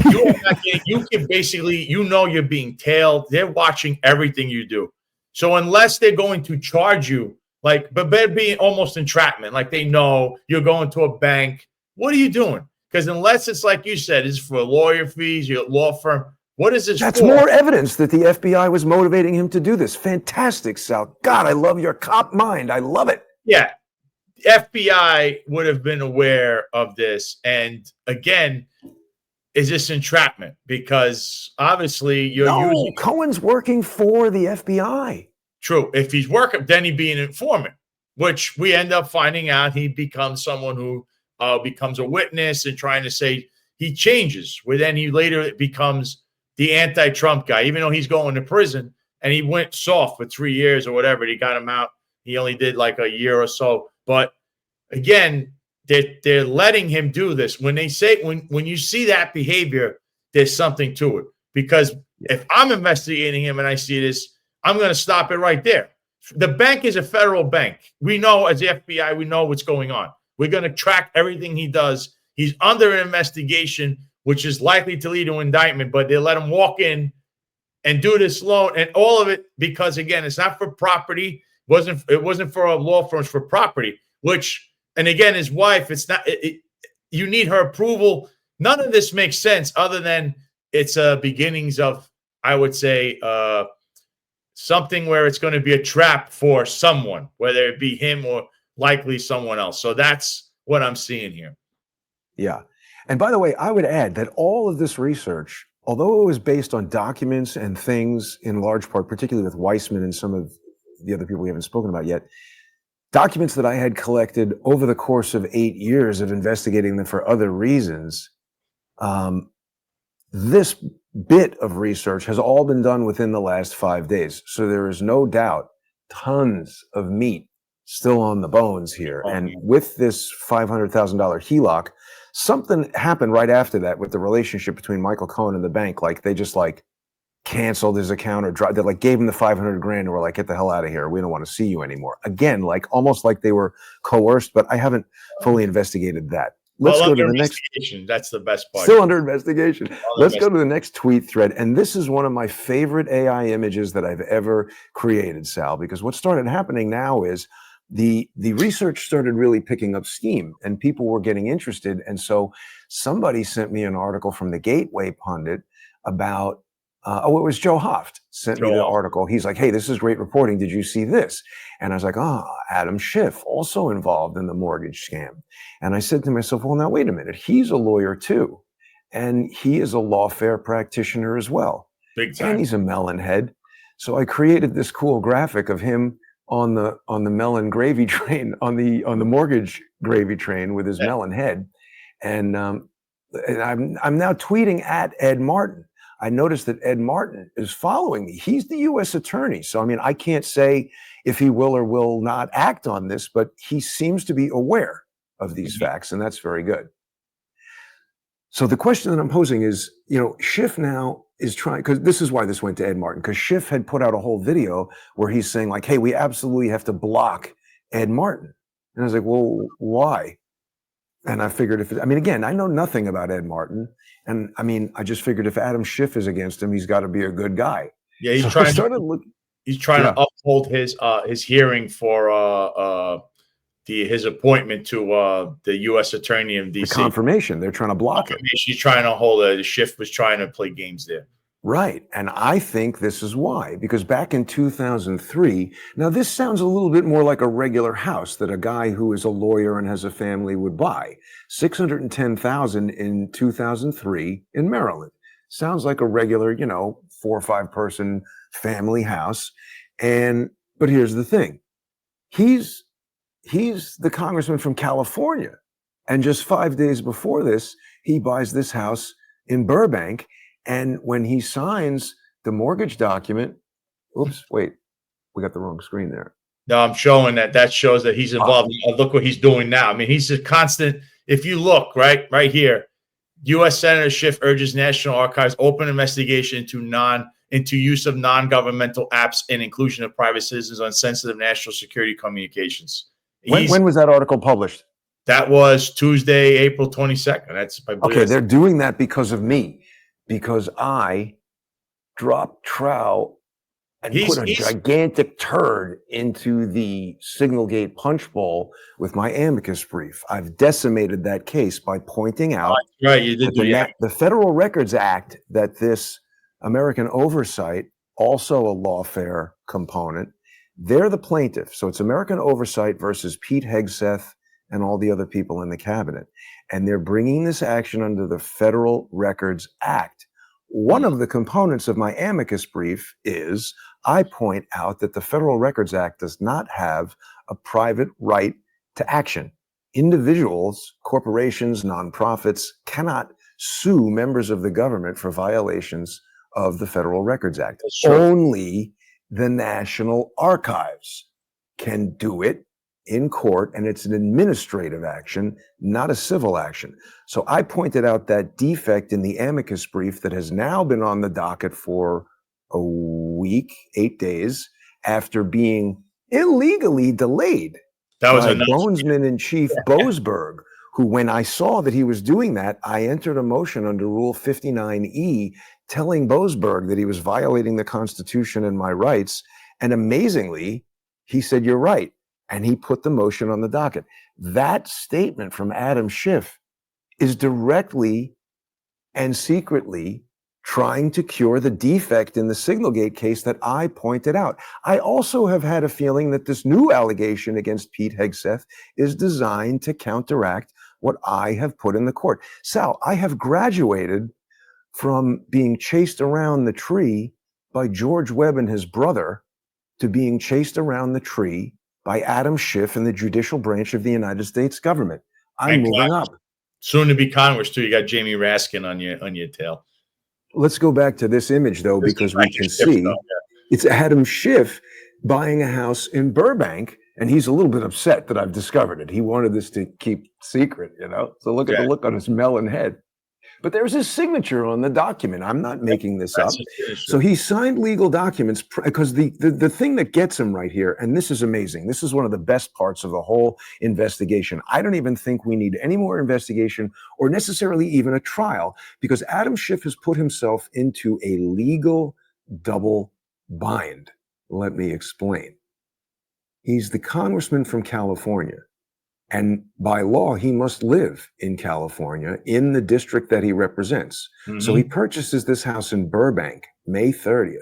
you can basically, you're being tailed. They're watching everything you do. So unless they're going to charge you, but they're being almost entrapment, like they know you're going to a bank. What are you doing? Because unless it's like you said, it's for lawyer fees, your law firm. What is this That's for? more evidence that the FBI was motivating him to do this. Fantastic, Sal. God, I love your cop mind. I love it. Yeah. FBI would have been aware of this. And again, is this entrapment? Because obviously you're using Cohen's working for the FBI. True. If he's working, then he'd be an informant, which we end up finding out he becomes someone who becomes a witness and trying to say he changes, where then he later becomes the anti-Trump guy, even though he's going to prison and he went soft for 3 years or whatever. They got him out. He only did like a year or so. But again, they're letting him do this. When they say, when you see that behavior, there's something to it. Because if I'm investigating him and I see this, I'm going to stop it right there. The bank is a federal bank. We know, as the FBI, we know what's going on. We're going to track everything he does. He's under an investigation, which is likely to lead to indictment, but they let him walk in and do this loan and all of it because, again, it's not for property. It wasn't for a law firm, it's for property, and again, his wife, it's not, you need her approval. None of this makes sense other than it's beginnings of, I would say, something where it's going to be a trap for someone, whether it be him or likely someone else. So that's what I'm seeing here. Yeah. And by the way, I would add that all of this research, although it was based on documents and things in large part, particularly with Weissmann and some of the other people we haven't spoken about yet, documents that I had collected over the course of 8 years of investigating them for other reasons, this bit of research has all been done within the last 5 days. So there is no doubt tons of meat still on the bones here. And with this $500,000 HELOC, something happened right after that with the relationship between Michael Cohen and the bank. Like they just canceled his account or they gave him the $500,000 and were like, get the hell out of here. We don't want to see you anymore. Again, almost like they were coerced, but I haven't fully investigated that. Let's go to the next. That's the best part. Still under investigation. Let's go to the next tweet thread. And this is one of my favorite AI images that I've ever created, Sal, because what started happening now is the research started really picking up steam and people were getting interested. And so somebody sent me an article from the Gateway Pundit about, it was Joe Hoft sent me the article. He's like, hey, this is great reporting. Did you see this? And I was like, Adam Schiff, also involved in the mortgage scam. And I said to myself, well, now, wait a minute. He's a lawyer too. And he is a lawfare practitioner as well. Big time. And he's a melon head. So I created this cool graphic of him on the melon gravy train, on the mortgage gravy train with his melon head. And I'm now tweeting at Ed Martin. I noticed that Ed Martin is following me. He's the U.S. attorney. So, I mean, I can't say if he will or will not act on this, but he seems to be aware of these facts, and that's very good. So the question that I'm posing is, Schiff now is trying, because this is why this went to Ed Martin, because Schiff had put out a whole video where he's saying like, hey, we absolutely have to block Ed Martin. And I was like, well, why? And I figured again, I know nothing about Ed Martin. And I just figured if Adam Schiff is against him, he's got to be a good guy. Yeah, he's trying to uphold his hearing for his appointment to the U.S. Attorney of D.C. The confirmation. They're trying to block it. She's trying to hold it. Schiff was trying to play games there. Right. And I think this is why, because back in 2003, now this sounds a little bit more like a regular house that a guy who is a lawyer and has a family would buy. $610,000 in 2003 in Maryland. Sounds like a regular, 4 or 5 person family house. But here's the thing. He's the congressman from California. And just 5 days before this, he buys this house in Burbank. And when he signs the mortgage document, oops, wait, we got the wrong screen there. No, I'm showing that shows that he's involved. Look what he's doing now. He's a constant. If you look right here, U.S. Senator Schiff urges National Archives open investigation into use of non-governmental apps and inclusion of private citizens on sensitive national security communications. When was that article published? That was Tuesday, April 22nd. Okay. They're doing that because of me, because I dropped trowel and put a gigantic turd into the Signalgate punch bowl with my amicus brief. I've decimated that case by pointing out right, you did the Federal Records Act, that this American Oversight, also a lawfare component, they're the plaintiff. So it's American Oversight versus Pete Hegseth and all the other people in the cabinet. And they're bringing this action under the Federal Records Act. One of the components of my amicus brief is I point out that the Federal Records Act does not have a private right to action. Individuals, corporations, nonprofits cannot sue members of the government for violations of the Federal Records Act. Only the National Archives can do it in court, and it's an administrative action, not a civil action. So I pointed out that defect in the amicus brief that has now been on the docket for a week, 8 days, after being illegally delayed by Bonesman in Chief Boasberg, who, when I saw that he was doing that, I entered a motion under Rule 59E telling Boasberg that he was violating the Constitution and my rights. And amazingly, he said, "You're right." And he put the motion on the docket. That statement from Adam Schiff is directly and secretly trying to cure the defect in the Signalgate case that I pointed out. I also have had a feeling that this new allegation against Pete Hegseth is designed to counteract what I have put in the court. Sal, I have graduated from being chased around the tree by George Webb and his brother to being chased around the tree by Adam Schiff and the judicial branch of the United States government. I'm moving up. Soon to be Congress too. You got Jamie Raskin on your tail. Let's go back to this image though, because we can see it's Adam Schiff buying a house in Burbank, and he's a little bit upset that I've discovered it. He wanted this to keep secret, So look at the look on his melon head. But there's his signature on the document. I'm not making this up. So he signed legal documents because the thing that gets him right here, and this is amazing. This is one of the best parts of the whole investigation. I don't even think we need any more investigation or necessarily even a trial, because Adam Schiff has put himself into a legal double bind. Let me explain. He's the congressman from California. And by law, he must live in California in the district that he represents. Mm-hmm. So he purchases this house in Burbank, May 30th.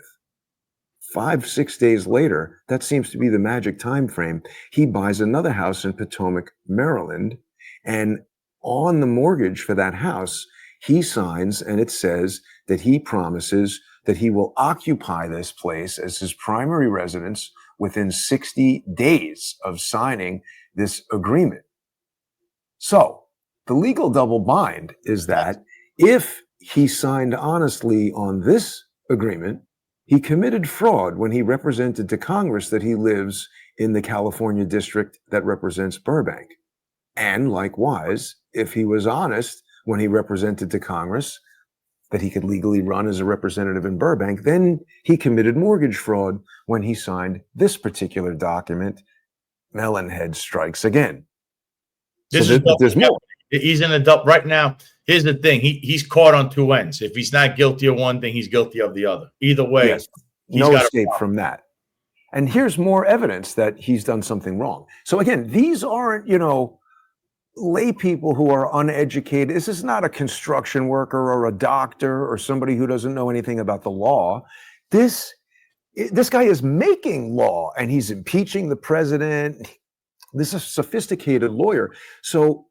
5-6 days later, that seems to be the magic time frame, he buys another house in Potomac, Maryland. And on the mortgage for that house, he signs, and it says that he promises that he will occupy this place as his primary residence within 60 days of signing this agreement. So the legal double bind is that if he signed honestly on this agreement, he committed fraud when he represented to Congress that he lives in the California district that represents Burbank. And likewise, if he was honest when he represented to Congress that he could legally run as a representative in Burbank. Then he committed mortgage fraud when he signed this particular document, Melonhead Strikes Again. But there's more. He's in a double right now. Here's the thing. He's caught on two ends. If he's not guilty of one thing, he's guilty of the other. Either way, yes, no escape from that. And here's more evidence that he's done something wrong. So again, these aren't, lay people who are uneducated. This is not a construction worker or a doctor or somebody who doesn't know anything about the law. This guy is making law, and he's impeaching the president. This is a sophisticated lawyer. So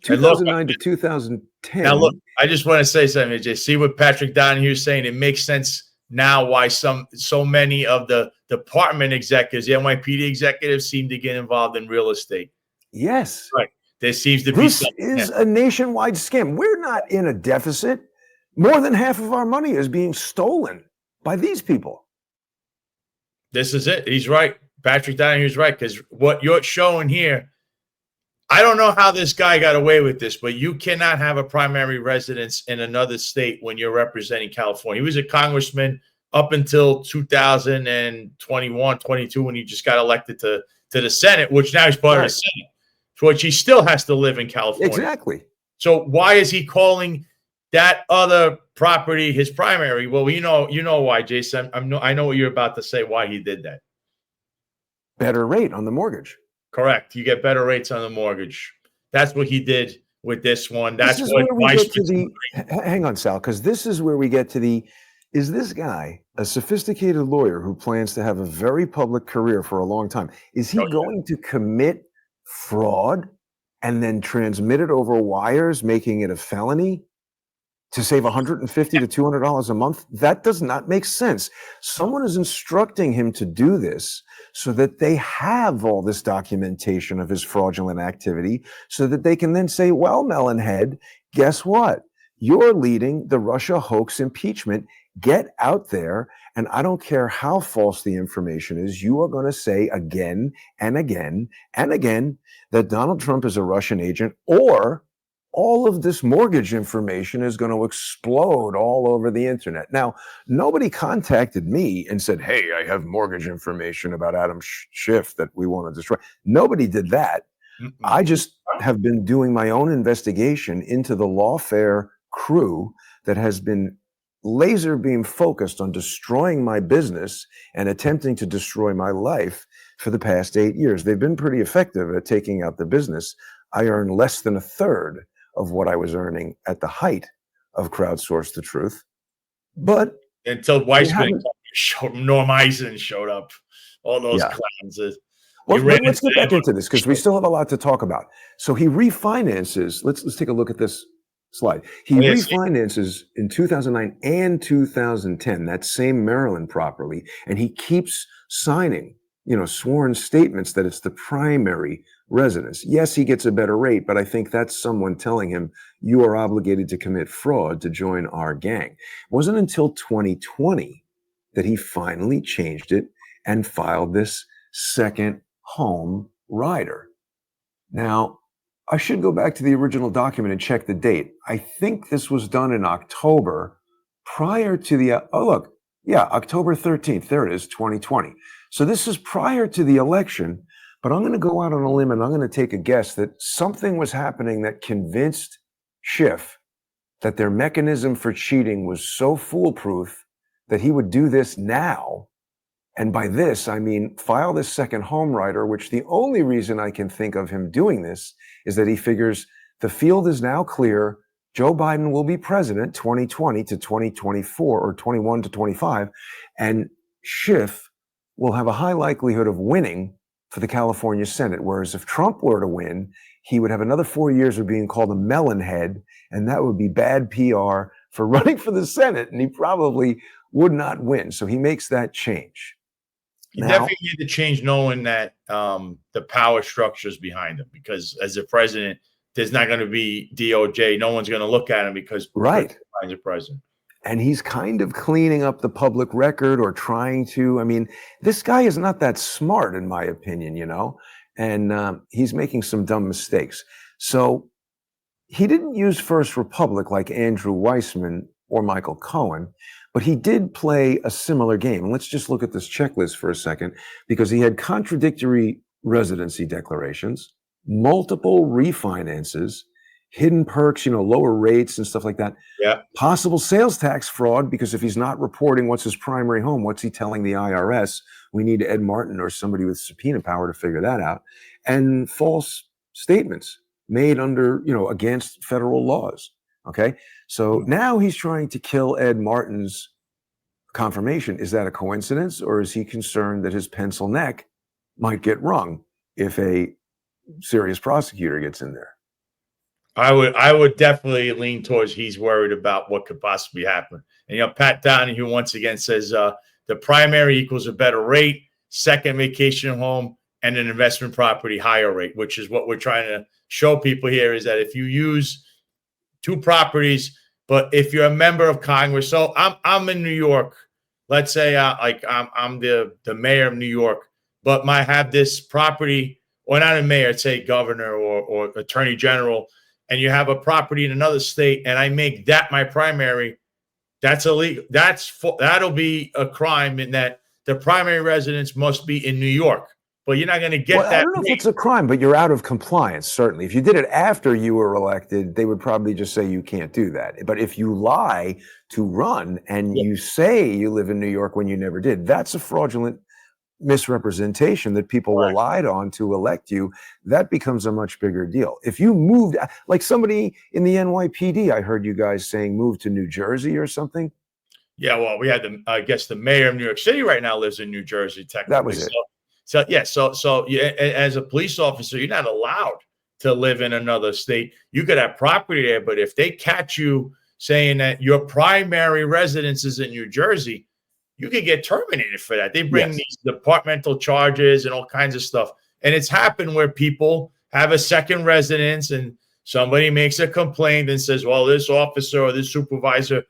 2009 to 2010. Now look, I just want to say something, AJ. See what Patrick Donahue is saying? It makes sense now why so many of the department executives, the NYPD executives, seem to get involved in real estate. Yes. Right. There seems to be this is a nationwide scam. We're not in a deficit. More than half of our money is being stolen by these people. This is it. He's right. Patrick Donahue's right, because what you're showing here, I don't know how this guy got away with this, but you cannot have a primary residence in another state when you're representing California. He was a congressman up until 2021, 22, when he just got elected to the Senate, which now he's part of the Senate, for which he still has to live in California. Exactly. So why is he calling that other property his primary? Well, you know why, Jason. I know what you're about to say, why he did that. Better rate on the mortgage. Correct. You get better rates on the mortgage. That's what he did with this one. That's what hang on, Sal, because this is where we get to is this guy a sophisticated lawyer who plans to have a very public career for a long time? Is he going to commit fraud and then transmit it over wires, making it a felony to save $150 to $200 a month? That does not make sense. Someone is instructing him to do this so that they have all this documentation of his fraudulent activity so that they can then say, well, Melonhead, guess what? You're leading the Russia hoax impeachment. Get out there, and I don't care how false the information is, you are going to say again and again and again that Donald Trump is a Russian agent, or all of this mortgage information is going to explode all over the internet. Now, nobody contacted me and said, hey, I have mortgage information about Adam Schiff that we want to destroy. Nobody did that. I just have been doing my own investigation into the lawfare crew that has been laser beam focused on destroying my business and attempting to destroy my life for the past 8 years. They've been pretty effective at taking out the business. I earn less than a third of what I was earning at the height of Crowdsource The Truth. But until Weissmann Norm Eisen showed up, all those clowns. Well, let's get back into this because we still have a lot to talk about. So he refinances. Let's take a look at this slide. He refinances in 2009 and 2010 that same Maryland property, and he keeps signing, sworn statements that it's the primary residence. Yes, he gets a better rate, but I think that's someone telling him you are obligated to commit fraud to join our gang. It wasn't until 2020 that he finally changed it and filed this second home rider. Now, I should go back to the original document and check the date. I think this was done in October prior to the, October 13th. There it is, 2020. So this is prior to the election, but I'm going to go out on a limb and I'm going to take a guess that something was happening that convinced Schiff that their mechanism for cheating was so foolproof that he would do this now. And by this, I mean, file this second home rider, which the only reason I can think of him doing this is that he figures the field is now clear. Joe Biden will be president 2020 to 2024 or 21 to 25. And Schiff will have a high likelihood of winning for the California Senate. Whereas if Trump were to win, he would have another 4 years of being called a melonhead. And that would be bad PR for running for the Senate. And he probably would not win. So he makes that change. He definitely need to change knowing that the power structures behind him, because as a president, there's not going to be DOJ. No one's going to look at him because he's a president. And he's kind of cleaning up the public record or trying to. I mean, this guy is not that smart, in my opinion, and he's making some dumb mistakes. So he didn't use First Republic like Andrew Weissmann or Michael Cohen, but he did play a similar game. And let's just look at this checklist for a second, because he had contradictory residency declarations, multiple refinances, hidden perks, lower rates and stuff like that. Yeah. Possible sales tax fraud, because if he's not reporting what's his primary home, what's he telling the IRS? We need Ed Martin or somebody with subpoena power to figure that out. And false statements made under, against federal laws. Okay. So now he's trying to kill Ed Martin's confirmation. Is that a coincidence, or is he concerned that his pencil neck might get wrung if a serious prosecutor gets in there? I would definitely lean towards he's worried about what could possibly happen. And Pat Donahue once again says the primary equals a better rate, second vacation home, and an investment property higher rate, which is what we're trying to show people here, is that if you use two properties, but if you're a member of Congress, so I'm in New York, let's say I'm the mayor of New York, but might have this property, or not a mayor, say governor or attorney general, and you have a property in another state, and I make that my primary, that's illegal. That'll be a crime, in that the primary residence must be in New York. But you're not going to get that. I don't know if it's a crime, but you're out of compliance, certainly. If you did it after you were elected, they would probably just say you can't do that. But if you lie to run and you say you live in New York when you never did, that's a fraudulent misrepresentation that people relied on to elect you. That becomes a much bigger deal. If you moved, like somebody in the NYPD, I heard you guys saying moved to New Jersey or something. Yeah, well, we had I guess the mayor of New York City right now lives in New Jersey, technically. That was it. So as a police officer, you're not allowed to live in another state. You could have property there, but if they catch you saying that your primary residence is in New Jersey, you could get terminated for that. They bring these departmental charges and all kinds of stuff. And it's happened where people have a second residence and somebody makes a complaint and says, well, this officer or this supervisor,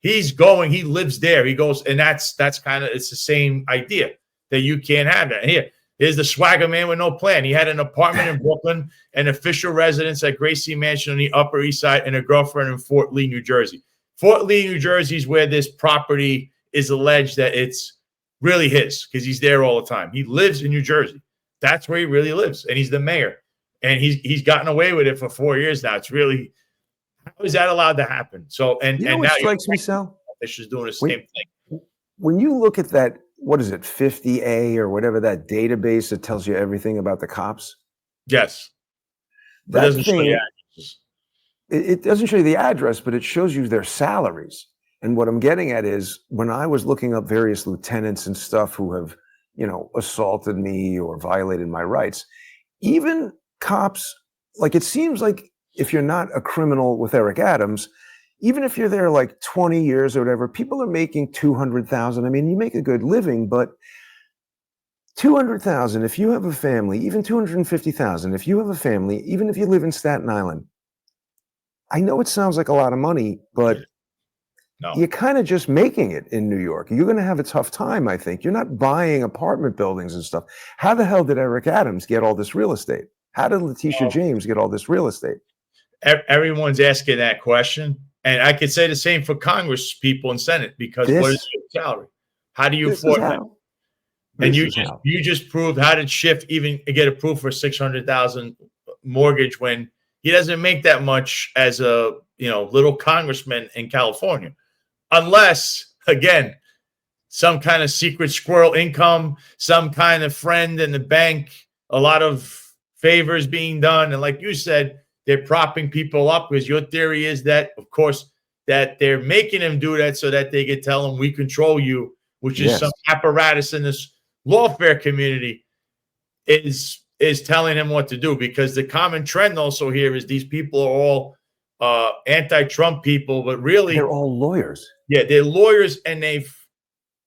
he lives there. He goes, and that's kind of, it's the same idea. That you can't have that. And here's the swagger man with no plan. He had an apartment in Brooklyn, an official residence at Gracie Mansion on the Upper East Side, and a girlfriend in Fort Lee, New Jersey. Fort Lee, New Jersey is where this property is alleged that it's really his, because he's there all the time. He lives in New Jersey. That's where he really lives, and he's the mayor. And he's gotten away with it for 4 years now. It's really, how is that allowed to happen? So and now what strikes me, Sal, officials doing the same thing. When you look at that, what is it, 50A or whatever, that database that tells you everything about the cops? Yes. That doesn't show you addresses. It doesn't show you the address, but it shows you their salaries. And what I'm getting at is, when I was looking up various lieutenants and stuff who have, assaulted me or violated my rights, even cops, like, it seems like if you're not a criminal with Eric Adams, even if you're there like 20 years or whatever, people are making $200,000. I mean, you make a good living, but $200,000, if you have a family, even $250,000, if you have a family, even if you live in Staten Island, I know it sounds like a lot of money, but you're kind of just making it in New York. You're going to have a tough time, I think. You're not buying apartment buildings and stuff. How the hell did Eric Adams get all this real estate? How did Letitia James get all this real estate? Everyone's asking that question. And I could say the same for Congress people and Senate, because what is your salary? How do you afford that? And you just proved, how did Schiff even get approved for $600,000 mortgage when he doesn't make that much as a little congressman in California? Unless, again, some kind of secret squirrel income, some kind of friend in the bank, a lot of favors being done. And like you said, they're propping people up, because your theory is that, of course, that they're making them do that so that they can tell them we control you, which is some apparatus in this lawfare community is telling him what to do. Because the common trend also here is these people are all anti-Trump people, but really they're all lawyers. Yeah, they're lawyers, and they've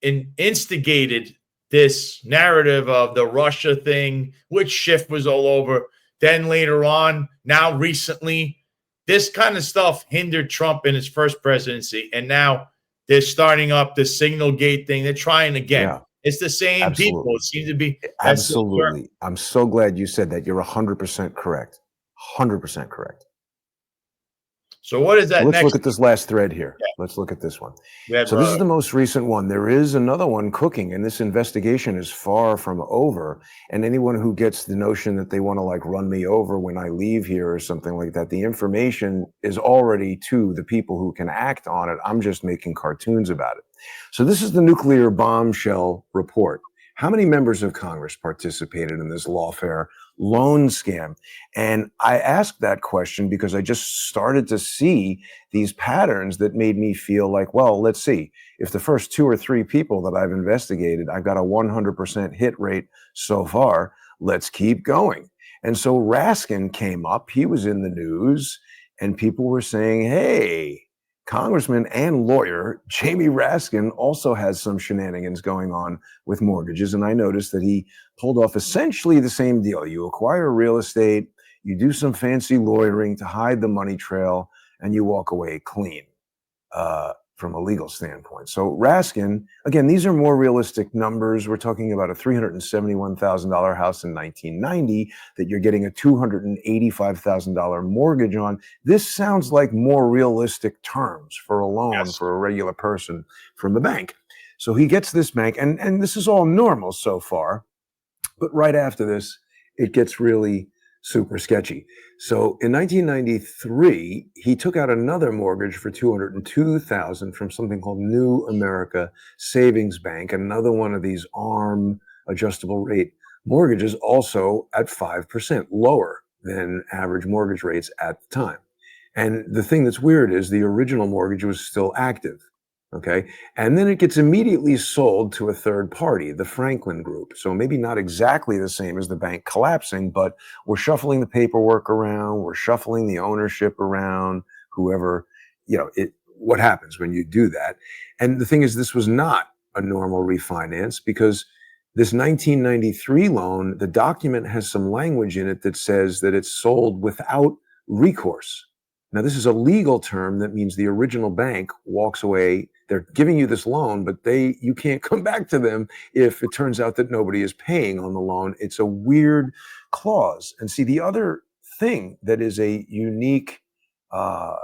instigated this narrative of the Russia thing, which Schiff was all over. Then later on, now recently, this kind of stuff hindered Trump in his first presidency. And now they're starting up the Signal Gate thing. They're trying again. Yeah, it's the same people. It seems to be. Absolutely. I'm so glad you said that. You're 100% correct. 100% correct. So what is that Let's next? look at this last thread here. Yeah. Let's look at this one. We have, So this is the most recent one. So this is the most recent one. There is another one cooking, and this investigation is far from over. And anyone who gets the notion that they want to like run me over when I leave here or something like that, the information is already to the people who can act on it. I'm just making cartoons about it. So this is the nuclear bombshell report. How many members of Congress participated in this lawfare loan scam? And I asked that question because I just started to see these patterns that made me feel like, well, let's see. If the first 2 or 3 people that I've investigated, I've got a 100% hit rate so far, let's keep going. And so Raskin came up, he was in the news, and people were saying, hey, Congressman and lawyer Jamie Raskin also has some shenanigans going on with mortgages. And I noticed that he pulled off essentially the same deal. You acquire real estate, you do some fancy lawyering to hide the money trail, and you walk away clean from a legal standpoint. So Raskin, again, these are more realistic numbers. We're talking about a $371,000 house in 1990 that you're getting a $285,000 mortgage on. This sounds like more realistic terms for a loan for a regular person from the bank. So he gets this bank, and this is all normal so far. But right after this, it gets really super sketchy. So in 1993, he took out another mortgage for $202,000 from something called New America Savings Bank, another one of these ARM adjustable rate mortgages, also at 5%, lower than average mortgage rates at the time. And the thing that's weird is the original mortgage was still active. Okay. And then it gets immediately sold to a third party, the Franklin Group. So maybe not exactly the same as the bank collapsing, but we're shuffling the paperwork around, we're shuffling the ownership around, whoever, what happens when you do that. And the thing is, this was not a normal refinance because this 1993 loan, the document has some language in it that says that it's sold without recourse. Now, this is a legal term that means the original bank walks away. They're giving you this loan, but you can't come back to them if it turns out that nobody is paying on the loan. It's a weird clause. And see, the other thing that is a unique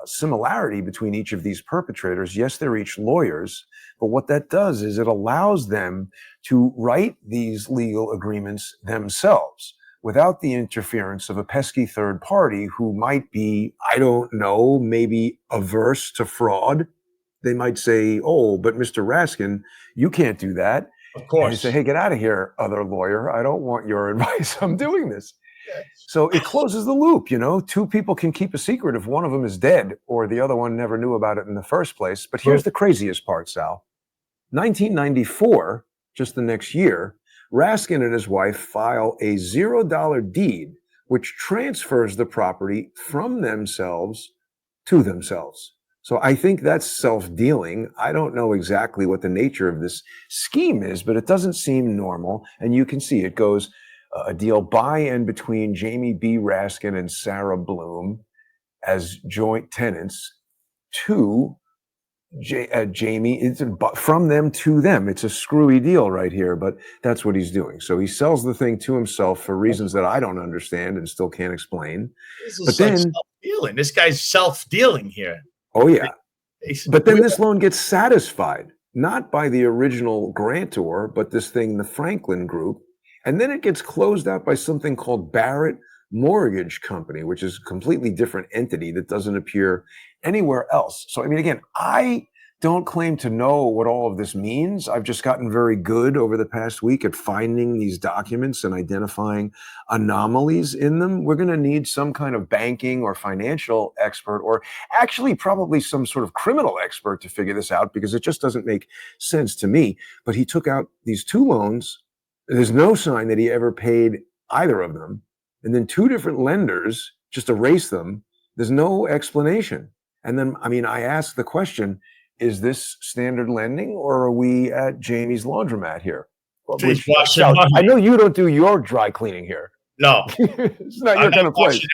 similarity between each of these perpetrators, yes, they're each lawyers, but what that does is it allows them to write these legal agreements themselves, without the interference of a pesky third party who might be, I don't know, maybe averse to fraud. They might say, oh, but Mr. Raskin, you can't do that. Of course. And you say, hey, get out of here, other lawyer. I don't want your advice. I'm doing this. Yes. So it closes the loop. 2 people can keep a secret if one of them is dead or the other one never knew about it in the first place. But here's the craziest part, Sal. 1994, just the next year, Raskin and his wife file a $0 deed, which transfers the property from themselves to themselves. So I think that's self-dealing. I don't know exactly what the nature of this scheme is, but it doesn't seem normal. And you can see it goes a deal by and between Jamie B. Raskin and Sarah Bloom as joint tenants to Jamie, it's from them to them. It's a screwy deal right here, but that's what he's doing. So he sells the thing to himself for reasons that I don't understand and still can't explain. But then self-dealing. This guy's self-dealing here. Oh yeah. But then this loan gets satisfied, not by the original grantor, but this thing, the Franklin Group. And then it gets closed out by something called Barrett Mortgage Company, which is a completely different entity that doesn't appear anywhere else. So, I mean, again, I don't claim to know what all of this means. I've just gotten very good over the past week at finding these documents and identifying anomalies in them. We're going to need some kind of banking or financial expert, or actually probably some sort of criminal expert to figure this out, because it just doesn't make sense to me. But he took out these 2 loans. There's no sign that he ever paid either of them. And then 2 different lenders just erase them. There's no explanation. And then, I mean, I ask the question, is this standard lending, or are we at Jamie's laundromat here? Which, Sal, I know you don't do your dry cleaning here. No. It's not your kind of place.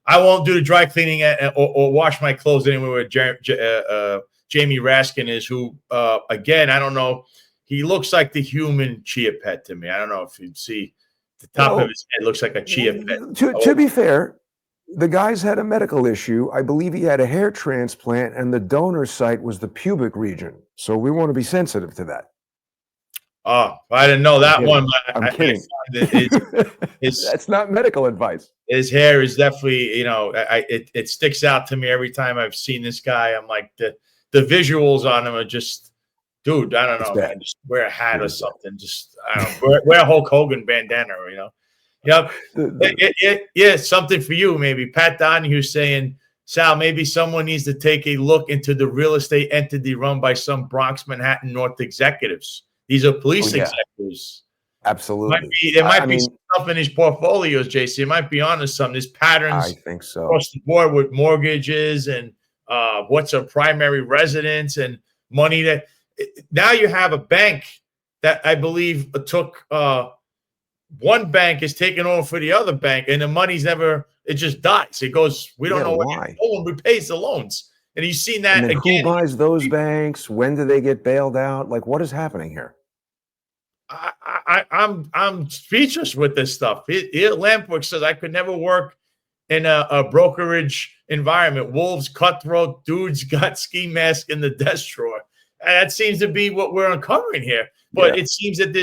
I won't do the dry cleaning or wash my clothes anywhere where Jamie Raskin is, who, again, I don't know. He looks like the human chia pet to me. I don't know if you'd see the top of his head looks like a chia pet. To be fair, The guy's had a medical issue. I believe he had a hair transplant, and the donor site was the pubic region. So we want to be sensitive to that. Oh, I didn't know that one. But I'm kidding. His That's not medical advice. his hair is definitely, it sticks out to me every time I've seen this guy. I'm like, the visuals on him are just, dude, I don't know, man. Just wear a hat or something. Just, I don't know, wear a Hulk Hogan bandana, Yep. Yeah, something for you, maybe. Pat Donahue saying, Sal, maybe someone needs to take a look into the real estate entity run by some Bronx, Manhattan North executives. These are police executives. Absolutely. There might be stuff in his portfolios, JC. It might be onto something. There's patterns I think so. across the board with mortgages and what's a primary residence and money that now you have a bank that I believe took one bank is taking over for the other bank, and the money's never, it just dies. It goes, we don't know why. No one repays the loans. And you've seen that and then again. Who buys those banks? When do they get bailed out? Like, what is happening here? I'm speechless with this stuff. Lampwork says I could never work in a brokerage environment. Wolves, cutthroat, dudes got ski mask in the desk drawer. And that seems to be what we're uncovering here. But it seems that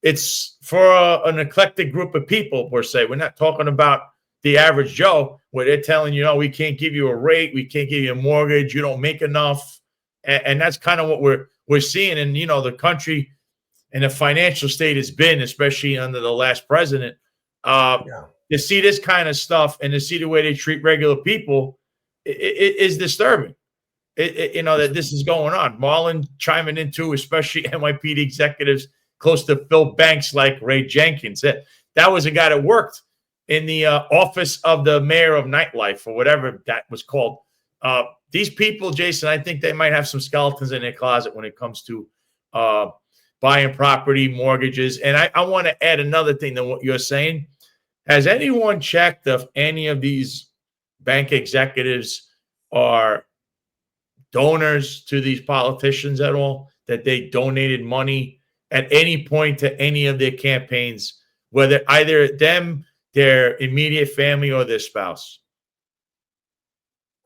it's for an eclectic group of people, per se. We're not talking about the average Joe, where they're telling you, no, we can't give you a rate, we can't give you a mortgage, you don't make enough. And that's kind of what we're seeing. And, the country and the financial state has been, especially under the last president, to see this kind of stuff and to see the way they treat regular people is disturbing. That this is going on. Marlon chiming in too, especially NYPD executives close to Phil Banks like Ray Jenkins. That was a guy that worked in the office of the mayor of nightlife or whatever that was called. These people, Jason, I think they might have some skeletons in their closet when it comes to buying property, mortgages. And I want to add another thing to what you're saying. Has anyone checked if any of these bank executives are donors to these politicians at all, that they donated money at any point to any of their campaigns, whether either them, their immediate family, or their spouse?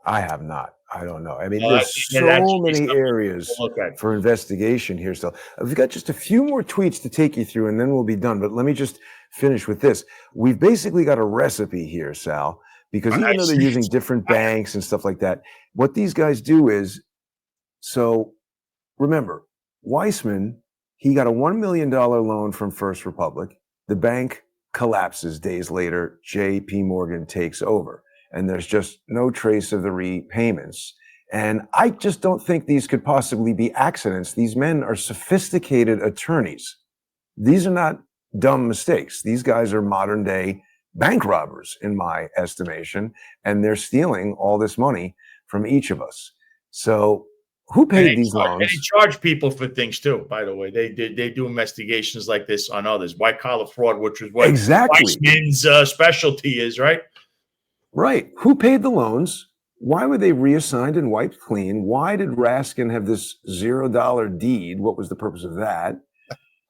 I have not. I don't know. I mean, there's so many areas for investigation here still. We've got just a few more tweets to take you through, and then we'll be done. But let me just finish with this. We've basically got a recipe here, Sal, because even though they're using different banks and stuff like that, what these guys do is, so remember, Weissmann, he got a $1 million loan from First Republic. The bank collapses days later. J.P. Morgan takes over. And there's just no trace of the repayments. And I just don't think these could possibly be accidents. These men are sophisticated attorneys. These are not dumb mistakes. These guys are modern day bank robbers, in my estimation, and they're stealing all this money from each of us. So who paid these loans? And they charge people for things too, by the way. They do investigations like this on others. White collar fraud, which is what Weissmann's specialty is, right? Right. Who paid the loans? Why were they reassigned and wiped clean? Why did Raskin have this $0 deed? What was the purpose of that?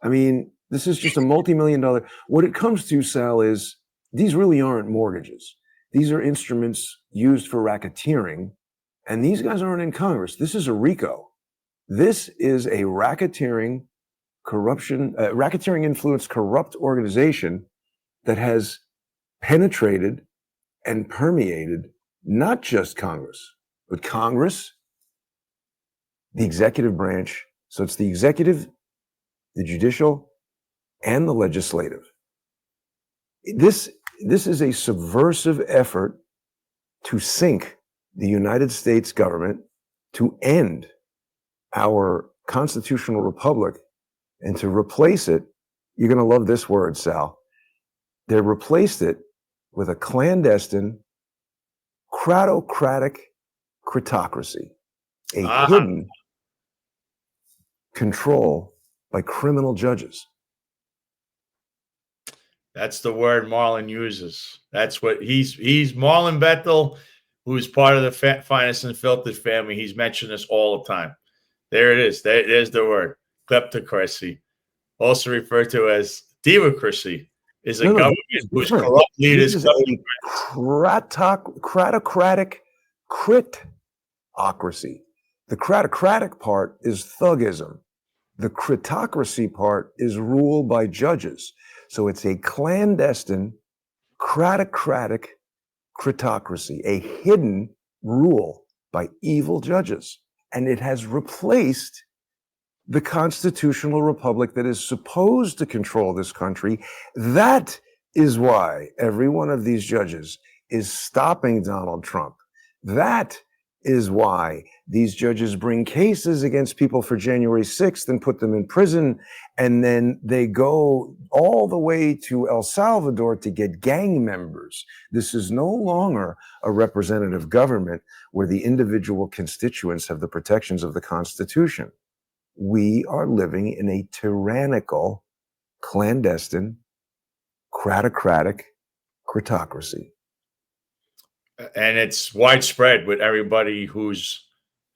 I mean, this is just a multi-million-dollar. What it comes to, Sal, is these really aren't mortgages. These are instruments used for racketeering, and these guys aren't in Congress. This is a RICO. This is a racketeering influenced corrupt organization that has penetrated and permeated not just Congress, but Congress, the executive branch. So it's the executive, the judicial, and the legislative. This is a subversive effort to sink the United States government, to end our constitutional republic, and to replace it. You're going to love this word, Sal. They replaced it with a clandestine, crowdocratic critocracy, a hidden control by criminal judges. That's the word Marlon uses. That's what he's Marlon Bethel, who's part of the Finest and Filtered family. He's mentioned this all the time. There it is. There's the word, kleptocracy, also referred to as democracy. is a government whose corrupt leaders. This is a cratocratic critocracy. The cratocratic part is thugism. The critocracy part is rule by judges. So it's a clandestine, cratocratic critocracy, a hidden rule by evil judges. And it has replaced the constitutional republic that is supposed to control this country. That is why every one of these judges is stopping Donald Trump. That is why these judges bring cases against people for January 6th and put them in prison. And then they go all the way to El Salvador to get gang members. This is no longer a representative government where the individual constituents have the protections of the Constitution. We are living in a tyrannical, clandestine, cratocratic critocracy. And it's widespread with everybody who's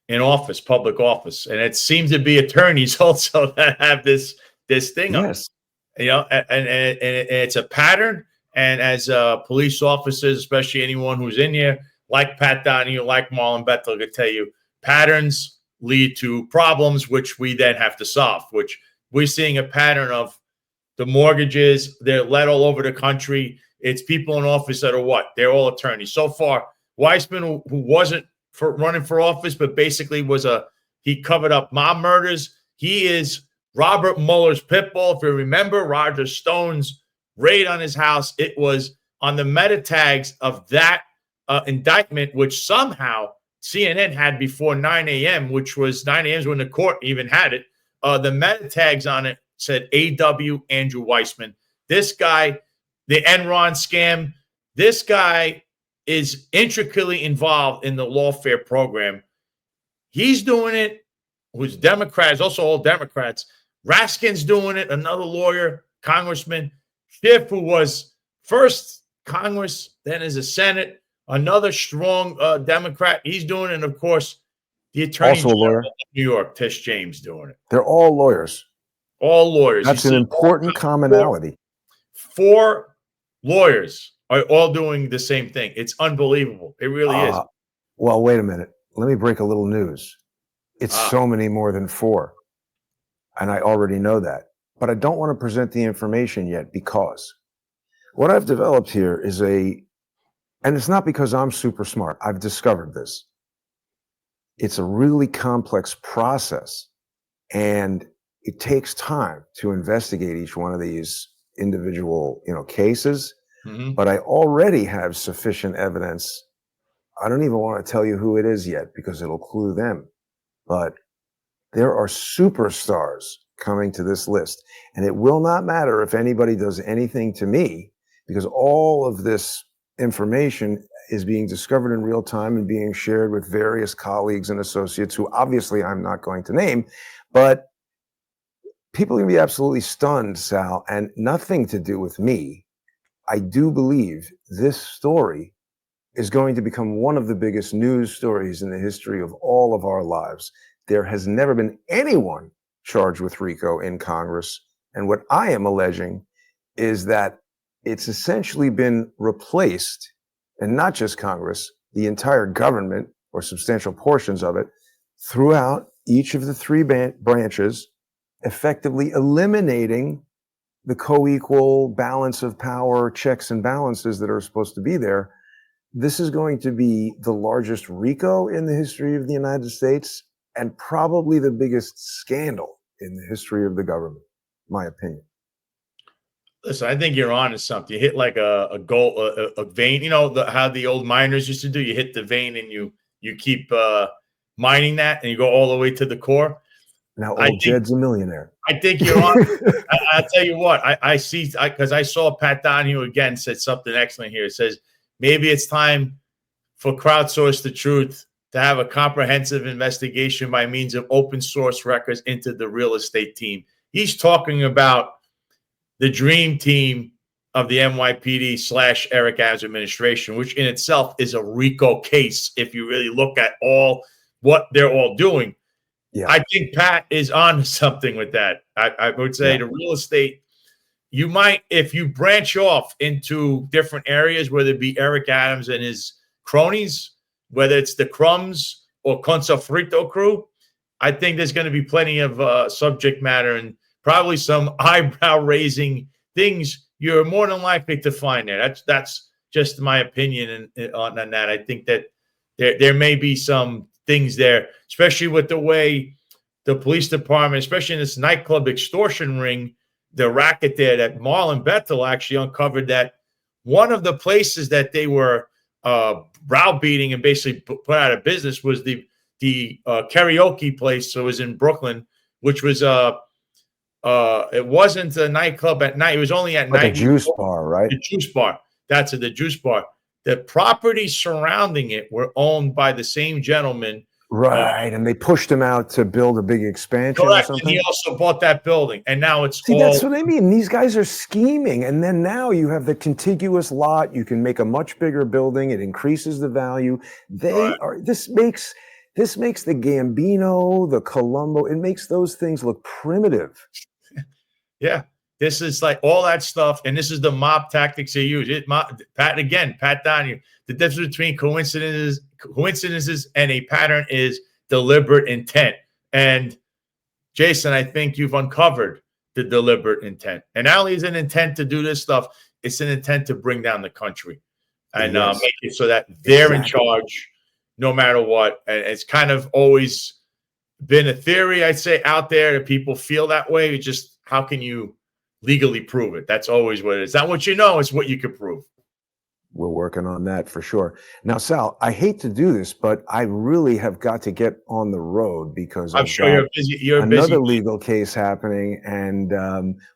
in office, public office. And it seems to be attorneys also that have this thing. Yes. You know, and it's a pattern. And as police officers, especially anyone who's in here, like Pat Donahue, like Marlon Bethel, could tell you, patterns lead to problems, which we then have to solve, which we're seeing a pattern of the mortgages. They're led all over the country. It's people in office that are what? They're all attorneys. So far, Weissmann, who wasn't running for office, but basically he covered up mob murders. He is Robert Mueller's pit bull. If you remember Roger Stone's raid on his house, it was on the meta tags of that indictment, which somehow CNN had before 9 a.m., which was 9 a.m. when the court even had it. The meta tags on it said A.W. Andrew Weissmann. This guy, the Enron scam, this guy is intricately involved in the lawfare program. He's doing it. Who's Democrats, also all Democrats. Raskin's doing it, another lawyer, Congressman Schiff, who was first Congress, then as a Senate, another strong Democrat. He's doing it. And of course, the Attorney General of New York, Tish James, doing it. They're all lawyers. All lawyers. That's an important commonality. Four lawyers are all doing the same thing. It's unbelievable. It really is. Well, wait a minute. Let me break a little news. It's so many more than four. And I already know that. But I don't want to present the information yet because what I've developed here is and it's not because I'm super smart. I've discovered this. It's a really complex process. And it takes time to investigate each one of these individual, cases. Mm-hmm. But I already have sufficient evidence. I don't even want to tell you who it is yet because it'll clue them. But there are superstars coming to this list. And it will not matter if anybody does anything to me because all of this information is being discovered in real time and being shared with various colleagues and associates who obviously I'm not going to name. But people are going to be absolutely stunned, Sal, and nothing to do with me. I do believe this story is going to become one of the biggest news stories in the history of all of our lives. There has never been anyone charged with RICO in Congress. And what I am alleging is that it's essentially been replaced, and not just Congress, the entire government or substantial portions of it throughout each of the three branches, effectively eliminating the co-equal balance of power, checks and balances that are supposed to be there. This is going to be the largest RICO in the history of the United States and probably the biggest scandal in the history of the government, my opinion. Listen, I think you're on to something. You hit like a goal, a vein. You know how the old miners used to do. You hit the vein and you keep mining that, and you go all the way to the core. Now old Jed's a millionaire. I think you're on. I'll tell you what. I see because I saw Pat Donahue again said something excellent here. It says maybe it's time for Crowdsource The Truth to have a comprehensive investigation by means of open source records into the real estate team. He's talking about the dream team of the NYPD / Eric Adams administration, which in itself is a RICO case if you really look at all what they're all doing. Yeah. I think Pat is on something with that. I would say the real estate, you might, if you branch off into different areas, whether it be Eric Adams and his cronies, whether it's the Crumbs or Consa Frito crew, I think there's going to be plenty of subject matter and probably some eyebrow-raising things you're more than likely to find there. That's just my opinion on that. I think that there may be some things there, especially with the way the police department, especially in this nightclub extortion ring, the racket there that Marlon Bethel actually uncovered that one of the places that they were browbeating and basically put out of business was the karaoke place. So it was in Brooklyn, which was it wasn't a nightclub at night. It was only at night. Like a juice bar, right? The juice bar. That's it, the juice bar. The properties surrounding it were owned by the same gentleman. Right, and they pushed him out to build a big expansion Correct. or something. And he also bought that building, and now it's See, all. that's what I mean. These guys are scheming, and then now you have the contiguous lot. You can make a much bigger building. It increases the value. They are. This makes the Gambino, the Colombo. It makes those things look primitive. Yeah, this is like all that stuff, and this is the mob tactics they use. Pat Donahue. The difference between coincidences and a pattern is deliberate intent. And Jason, I think you've uncovered the deliberate intent. And not only is an intent to do this stuff, it's an intent to bring down the country and make it so that they're in charge no matter what. And it's kind of always been a theory, I'd say, out there that people feel that way. It's just, how can you legally prove it? That's always what it is. Not what you know, it's what you can prove. We're working on that for sure. Now, Sal, I hate to do this, but I really have got to get on the road because I'm sure you're busy. You're another busy. legal case happening, and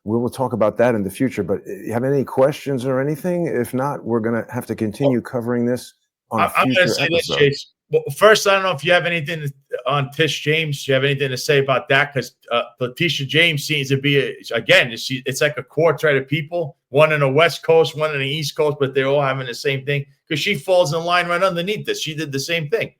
we will talk about that in the future. But you have any questions or anything? If not, we're going to have to continue covering this on a future episode. I'm going to say this, Chase. Well, first, I don't know if you have anything on Tish James. Do you have anything to say about that? Because Letitia James seems to be, it's like a quartet of people, one on the West Coast, one on the East Coast, but they're all having the same thing because she falls in line right underneath this. She did the same thing.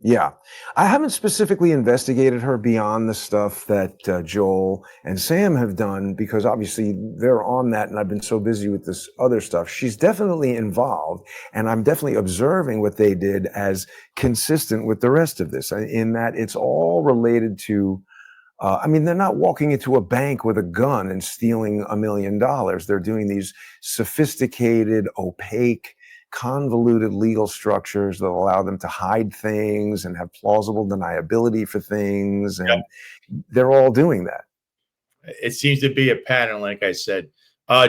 Yeah. I haven't specifically investigated her beyond the stuff that Joel and Sam have done because obviously they're on that and I've been so busy with this other stuff. She's definitely involved and I'm definitely observing what they did as consistent with the rest of this in that it's all related to, they're not walking into a bank with a gun and stealing $1 million. They're doing these sophisticated, opaque, convoluted legal structures that allow them to hide things and have plausible deniability for things. And they're all doing that. It seems to be a pattern, like I said.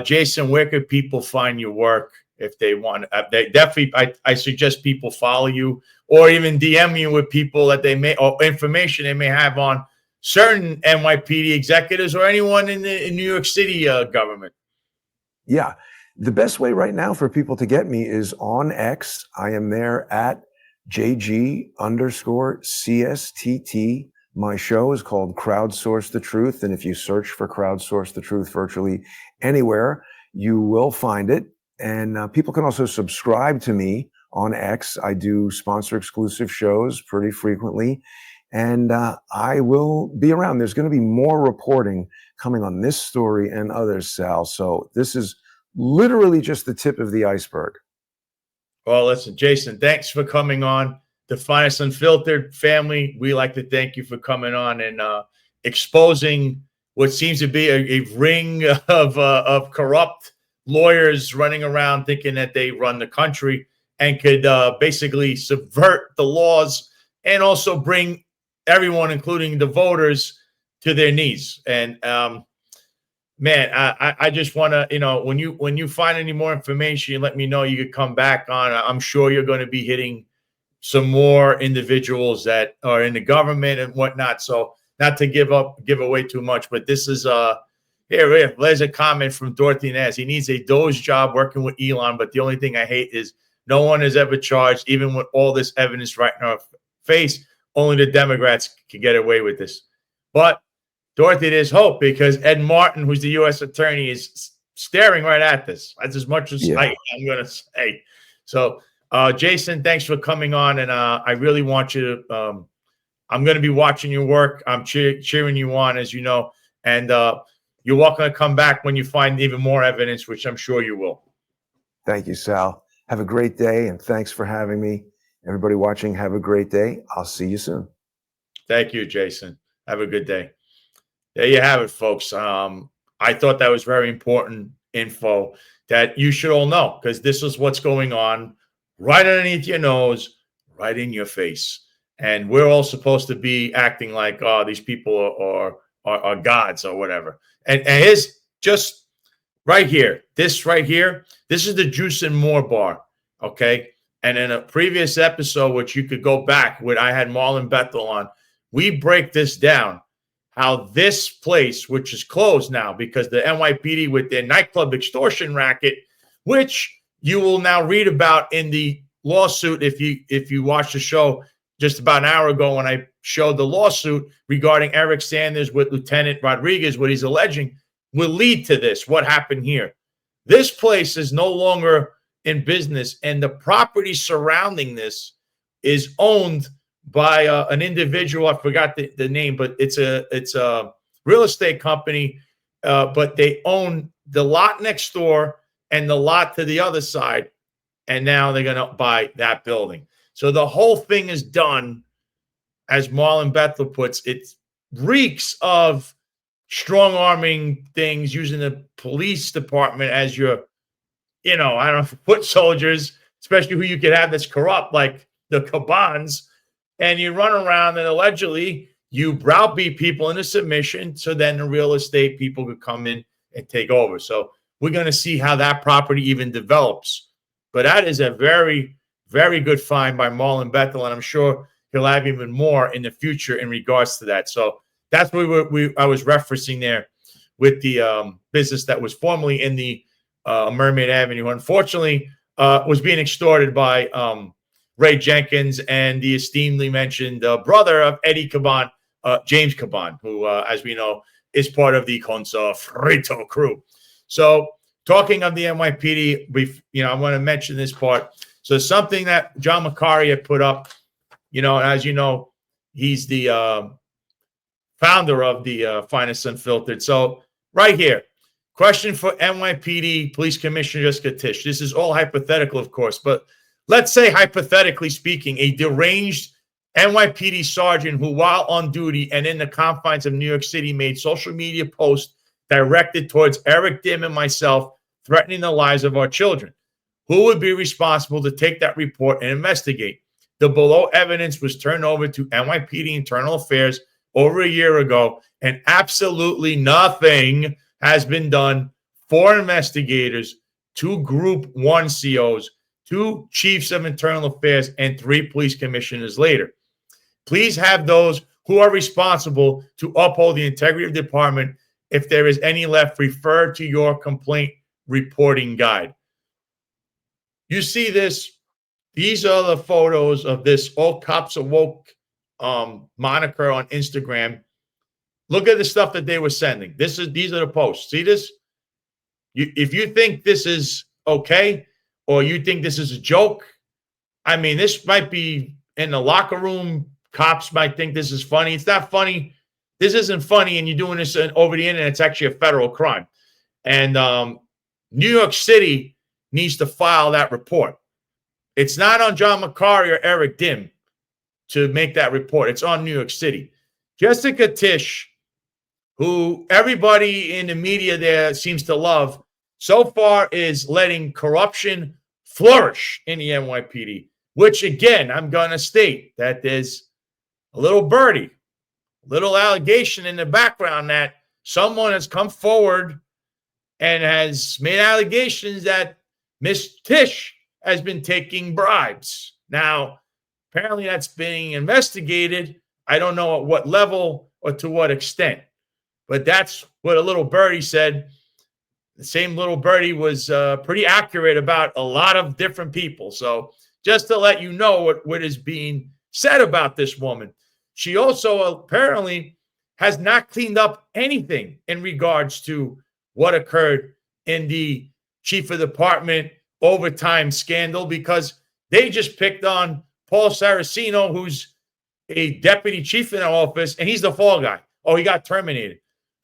Jason, where could people find your work if they want? They definitely, I suggest people follow you or even DM you with people that they may, or information they may have on certain NYPD executives or anyone in New York City government. Yeah. The best way right now for people to get me is on X. I am there at JG_CSTT. My show is called Crowdsource The Truth. And if you search for Crowdsource The Truth virtually anywhere, you will find it. And people can also subscribe to me on X. I do sponsor exclusive shows pretty frequently. And I will be around. There's going to be more reporting coming on this story and others, Sal. So this is literally just the tip of the iceberg. Well, listen, Jason, thanks for coming on. The Finest Unfiltered family, we like to thank you for coming on and exposing what seems to be a ring of corrupt lawyers running around thinking that they run the country and could basically subvert the laws and also bring everyone, including the voters, to their knees. And man, I just want to, when you find any more information, you let me know. You could come back on. I'm sure you're going to be hitting some more individuals that are in the government and whatnot. So not to give away too much, but this is here. There's a comment from Dorothy Naz. He needs a Doge job working with Elon, but the only thing I hate is no one is ever charged, even with all this evidence right in our face. Only the Democrats can get away with this, but Dorothy, there's hope because Ed Martin, who's the U.S. attorney, is staring right at this. That's as much as I'm going to say. So, Jason, thanks for coming on. And I really want you to I'm going to be watching your work. I'm cheering you on, as you know. And, you're welcome to come back when you find even more evidence, which I'm sure you will. Thank you, Sal. Have a great day, and thanks for having me. Everybody watching, have a great day. I'll see you soon. Thank you, Jason. Have a good day. There you have it, folks. I thought that was very important info that you should all know, because this is what's going on right underneath your nose, right in your face. And we're all supposed to be acting like, oh, these people are gods or whatever. And here's just right here, this is the Juice and More bar, okay? And in a previous episode, which you could go back, when I had Marlon Bethel on, we break this down, how this place, which is closed now because the NYPD with their nightclub extortion racket, which you will now read about in the lawsuit if you watch the show just about an hour ago when I showed the lawsuit regarding Eric Sanders with Lieutenant Rodriguez, what he's alleging will lead to this, what happened here. This place is no longer in business, and the property surrounding this is owned by an individual. I forgot the name, but it's a real estate company, but they own the lot next door and the lot to the other side, and now they're going to buy that building. So the whole thing is done, as Marlon Bethel puts, it reeks of strong-arming things, using the police department as your, I don't know, foot soldiers, especially who you could have that's corrupt, like the Cabans, and you run around and allegedly you browbeat people into submission, so then the real estate people could come in and take over. So we're going to see how that property even develops. But that is a very, very good find by Marlon Bethel, and I'm sure he'll have even more in the future in regards to that. So that's what I was referencing there with the business that was formerly in the Mermaid Avenue. Unfortunately, was being extorted by Ray Jenkins and the esteemedly mentioned brother of Eddie Caban, James Caban, who, as we know, is part of the Connoisseur crew. So talking of the NYPD, I want to mention this part. So something that John Macari had put up, as you know, he's the founder of the Finest Unfiltered. So right here, question for NYPD Police Commissioner Jessica Tisch. This is all hypothetical, of course, but let's say, hypothetically speaking, a deranged NYPD sergeant who, while on duty and in the confines of New York City, made social media posts directed towards Eric Dim and myself, threatening the lives of our children. Who would be responsible to take that report and investigate? The below evidence was turned over to NYPD Internal Affairs over a year ago, and absolutely nothing has been done. 4 investigators, 2 Group 1 COs, 2 chiefs of internal affairs, and 3 police commissioners later. Please have those who are responsible to uphold the integrity of the department. If there is any left, refer to your complaint reporting guide. You see this? These are the photos of this All Cops Are Woke moniker on Instagram. Look at the stuff that they were sending. These are the posts. See this? If you think this is okay, or you think this is a joke, I mean, this might be in the locker room. Cops might think this is funny. It's not funny. This isn't funny, and you're doing this over the internet. It's actually a federal crime. And New York City needs to file that report. It's not on John Macari or Eric Dim to make that report. It's on New York City. Jessica Tisch, who everybody in the media there seems to love, so far is letting corruption flourish in the NYPD, which, again, I'm going to state that there's a little birdie, little allegation in the background that someone has come forward and has made allegations that Miss Tisch has been taking bribes. Now, apparently that's being investigated. I don't know at what level or to what extent, but that's what a little birdie said. The same little birdie was pretty accurate about a lot of different people. So just to let you know what is being said about this woman. She also apparently has not cleaned up anything in regards to what occurred in the chief of department overtime scandal, because they just picked on Paul Saraceno, who's a deputy chief in our office, and he's the fall guy. Oh, he got terminated.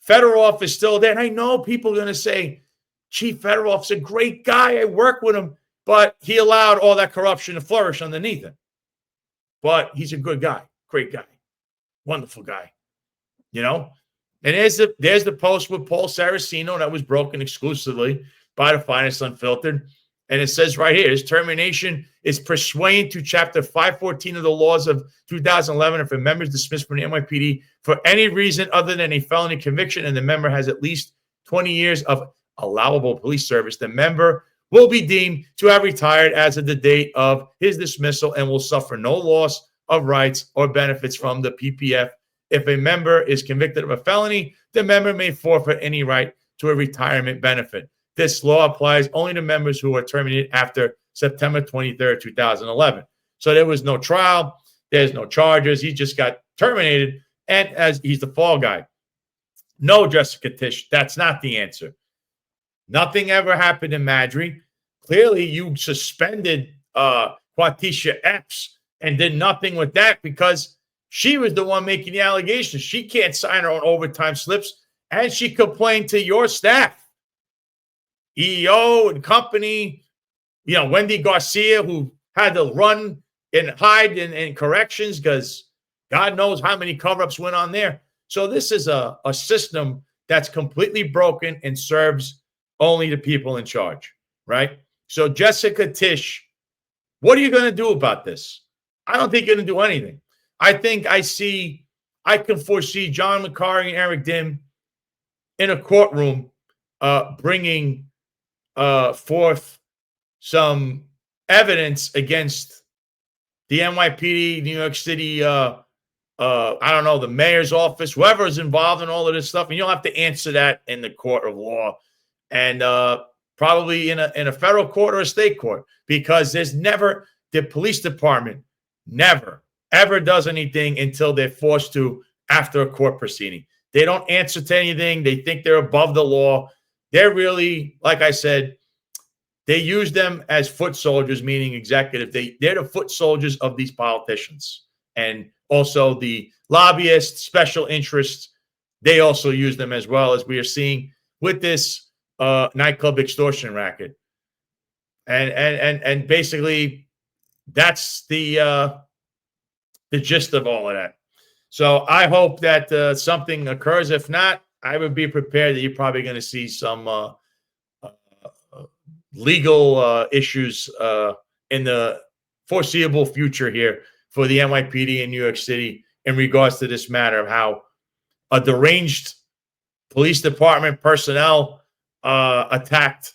Fedorov is still there. And I know people are going to say, Chief Fedorov's a great guy. I work with him. But he allowed all that corruption to flourish underneath him. But he's a good guy, great guy, wonderful guy, you know? And there's the post with Paul Saraceno that was broken exclusively by the Finest Unfiltered. And it says right here, his termination is pursuant to Chapter 514 of the laws of 2011. If a member is dismissed from the NYPD for any reason other than a felony conviction and the member has at least 20 years of allowable police service, the member will be deemed to have retired as of the date of his dismissal and will suffer no loss of rights or benefits from the PPF. If a member is convicted of a felony, the member may forfeit any right to a retirement benefit. This law applies only to members who are terminated after September 23rd, 2011. So there was no trial. There's no charges. He just got terminated, and as he's the fall guy. No, Jessica Tish, that's not the answer. Nothing ever happened in Madry. Clearly, you suspended Quatisha Epps and did nothing with that because she was the one making the allegations. She can't sign her own overtime slips, and she complained to your staff, EEO and company, you know, Wendy Garcia, who had to run and hide in corrections because God knows how many cover-ups went on there. So this is a system that's completely broken and serves only the people in charge, right? So Jessica Tish, what are you going to do about this? I don't think you're going to do anything. I think I can foresee John McCarty and Eric Dim in a courtroom bringing forth some evidence against the NYPD, New York City, I don't know, the mayor's office, whoever is involved in all of this stuff. And you'll have to answer that in the court of law and probably in a federal court or a state court, because there's never, the police department never, ever does anything until they're forced to after a court proceeding. They don't answer to anything. They think they're above the law. They're really, like I said, they use them as foot soldiers, meaning executive. They're the foot soldiers of these politicians. And also the lobbyists, special interests, they also use them as well, as we are seeing with this nightclub extortion racket. And basically that's the gist of all of that. So I hope that something occurs. If not, I would be prepared that you're probably going to see some legal issues in the foreseeable future here for the NYPD in New York City in regards to this matter of how a deranged police department personnel attacked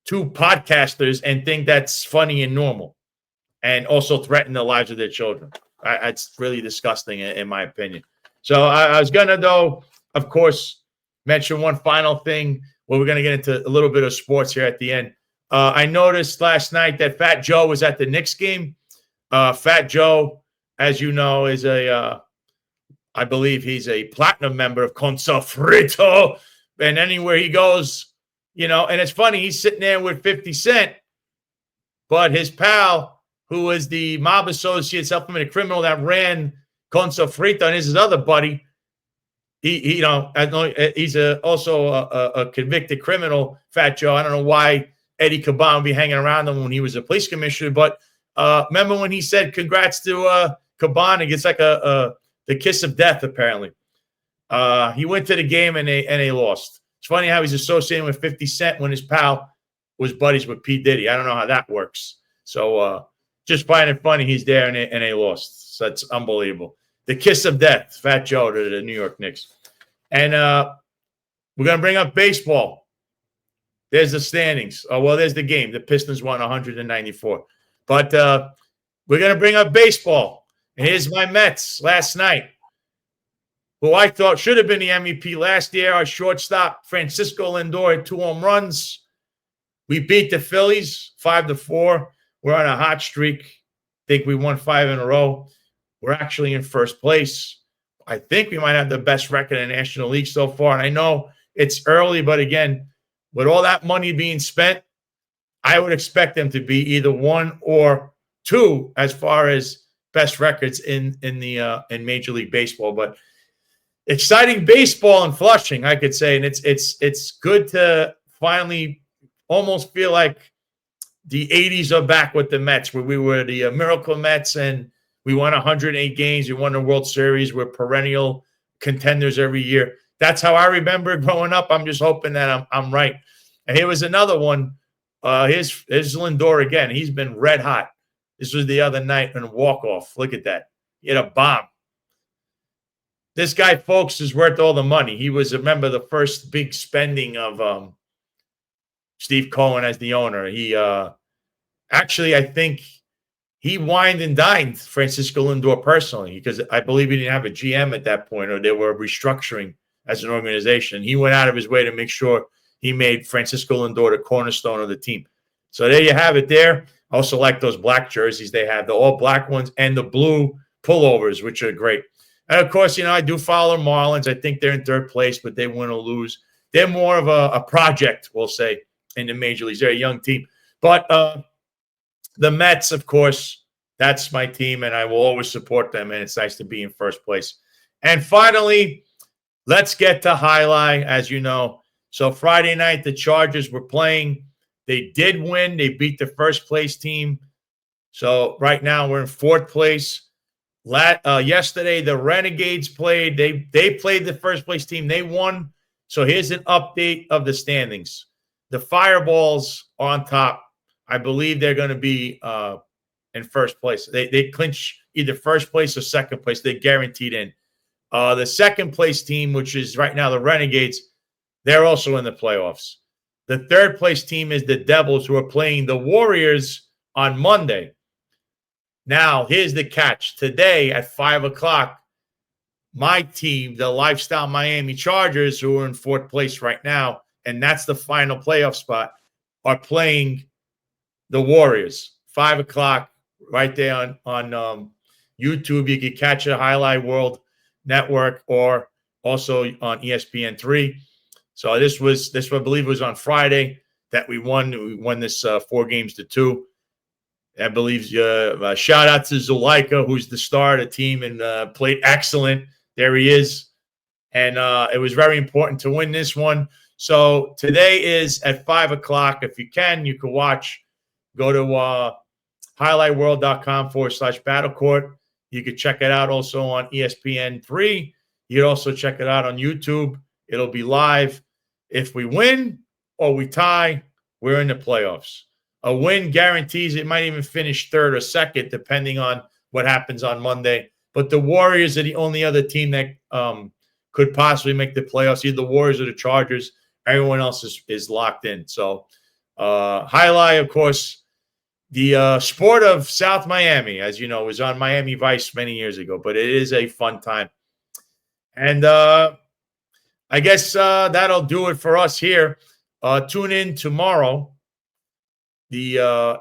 two podcasters and think that's funny and normal, and also threaten the lives of their children. It's really disgusting, in my opinion. So I was going to, though, of course, mention one final thing where we're going to get into a little bit of sports here at the end. I noticed last night that Fat Joe was at the Knicks game. Fat Joe, as you know, is I believe he's a platinum member of Conso Frito. And anywhere he goes, you know, and it's funny, he's sitting there with 50 Cent, but his pal, who was the mob associate, self-committed criminal that ran Conso Frito, and his other buddy, he you know, he's also a convicted criminal, Fat Joe. I don't know why Eddie Caban would be hanging around him when he was a police commissioner, but remember when he said congrats to Caban? It's like the kiss of death, apparently. He went to the game and they lost. It's funny how he's associated with 50 Cent when his pal was buddies with P. Diddy. I don't know how that works. So just finding it funny he's there and they lost. So that's unbelievable. The kiss of death, Fat Joe to the New York Knicks. And we're going to bring up baseball. There's the standings. Oh, well, there's the game. The Pistons won 194. But we're going to bring up baseball. And here's my Mets last night, who I thought should have been the MVP last year. Our shortstop, Francisco Lindor, had 2 home runs. We beat the Phillies 5-4. We're on a hot streak. I think we won 5 in a row. We're actually in first place. I think we might have the best record in the National League so far. And I know it's early, but again, with all that money being spent, I would expect them to be either 1 or 2 as far as best records in Major League Baseball. But exciting baseball in Flushing, I could say. And it's good to finally almost feel like the 80s are back with the Mets, where we were the Miracle Mets and we won 108 games. We won the World Series. We're perennial contenders every year. That's how I remember growing up. I'm just hoping that I'm right. And here was another one. Here's Lindor again. He's been red hot. This was the other night in a walk-off. Look at that. He had a bomb. This guy, folks, is worth all the money. He was, remember, the first big spending of Steve Cohen as the owner. He actually, I think he wined and dined Francisco Lindor personally, because I believe he didn't have a GM at that point, or they were restructuring as an organization. He went out of his way to make sure he made Francisco Lindor the cornerstone of the team. So there you have it there. I also like those black jerseys they have, the all black ones and the blue pullovers, which are great. And of course, I do follow Marlins. I think they're in third place, but they win or lose. They're more of a project, we'll say, in the major leagues. They're a young team. But the Mets, of course, that's my team, and I will always support them, and it's nice to be in first place. And finally, let's get to highlight, as you know. So Friday night, the Chargers were playing. They did win. They beat the first place team. So right now we're in fourth place. Yesterday, the Renegades played. They played the first place team. They won. So here's an update of the standings. The Fireballs are on top. I believe they're going to be in first place. They clinch either first place or second place. They're guaranteed in. The second place team, which is right now the Renegades, they're also in the playoffs. The third place team is the Devils, who are playing the Warriors on Monday. Now, here's the catch. Today at 5 o'clock, my team, the Lifestyle Miami Chargers, who are in fourth place right now, and that's the final playoff spot, are playing the Warriors. 5 o'clock right there on YouTube. You can catch it, Highlight World Network, or also on ESPN3. So this I believe was on Friday that we won. We won this 4-2. I believe shout out to Zuleika, who's the star of the team and played excellent. There he is. And it was very important to win this one. So today is at 5 o'clock. If you can watch. Go to highlightworld.com/Battle Court. You can check it out also on ESPN3. You can also check it out on YouTube. It'll be live. If we win or we tie, we're in the playoffs. A win guarantees it might even finish third or second, depending on what happens on Monday. But the Warriors are the only other team that could possibly make the playoffs. Either the Warriors or the Chargers. Everyone else is locked in. So highlight, of course, the sport of South Miami, as you know, was on Miami Vice many years ago. But it is a fun time. And I guess that'll do it for us here. Tune in tomorrow. The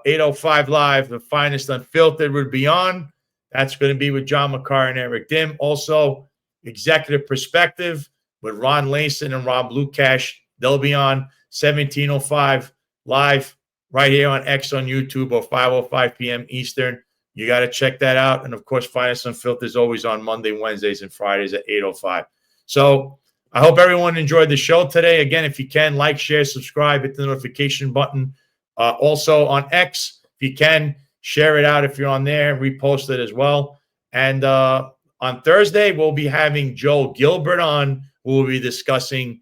8:05 Live, the finest unfiltered, will be on. That's going to be with John McCarr and Eric Dim. Also, Executive Perspective with Ron Layson and Rob Lukash. They'll be on 17:05 Live right here on X on YouTube, or 5:05 p.m. Eastern. You got to check that out. And, of course, Finest Unfiltered is always on Monday, Wednesdays, and Fridays at 8:05. So I hope everyone enjoyed the show today. Again, if you can, like, share, subscribe, hit the notification button. Also on X, if you can, share it out if you're on there, repost it as well. And on Thursday, we'll be having Joel Gilbert on, who will be discussing,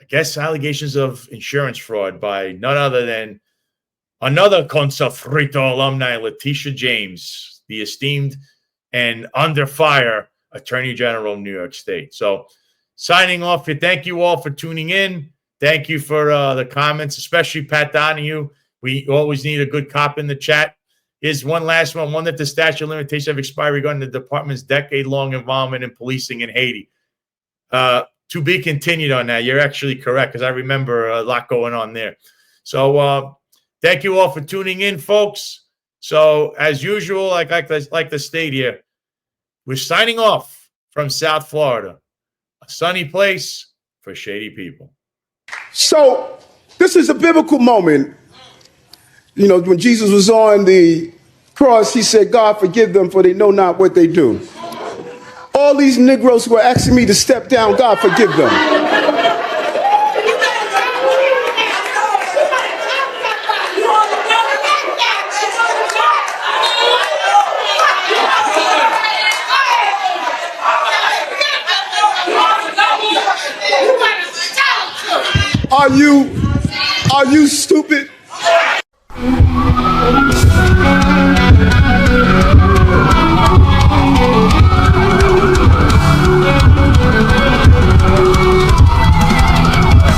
I guess, allegations of insurance fraud by none other than another Consafrito alumni, Letitia James, the esteemed and under fire Attorney General of New York State. So signing off here, thank you all for tuning in. Thank you for the comments, especially Pat Donahue. We always need a good cop in the chat. Here's one last one. One that the statute of limitations have expired regarding the department's decade-long involvement in policing in Haiti. To be continued on that. You're actually correct, because I remember a lot going on there. So thank you all for tuning in, folks. So as usual, like the state here, we're signing off from South Florida, a sunny place for shady people. So this is a biblical moment. You know, when Jesus was on the cross, he said, God, forgive them, for they know not what they do. all these Negroes who are asking me to step down, God forgive them. Are you stupid?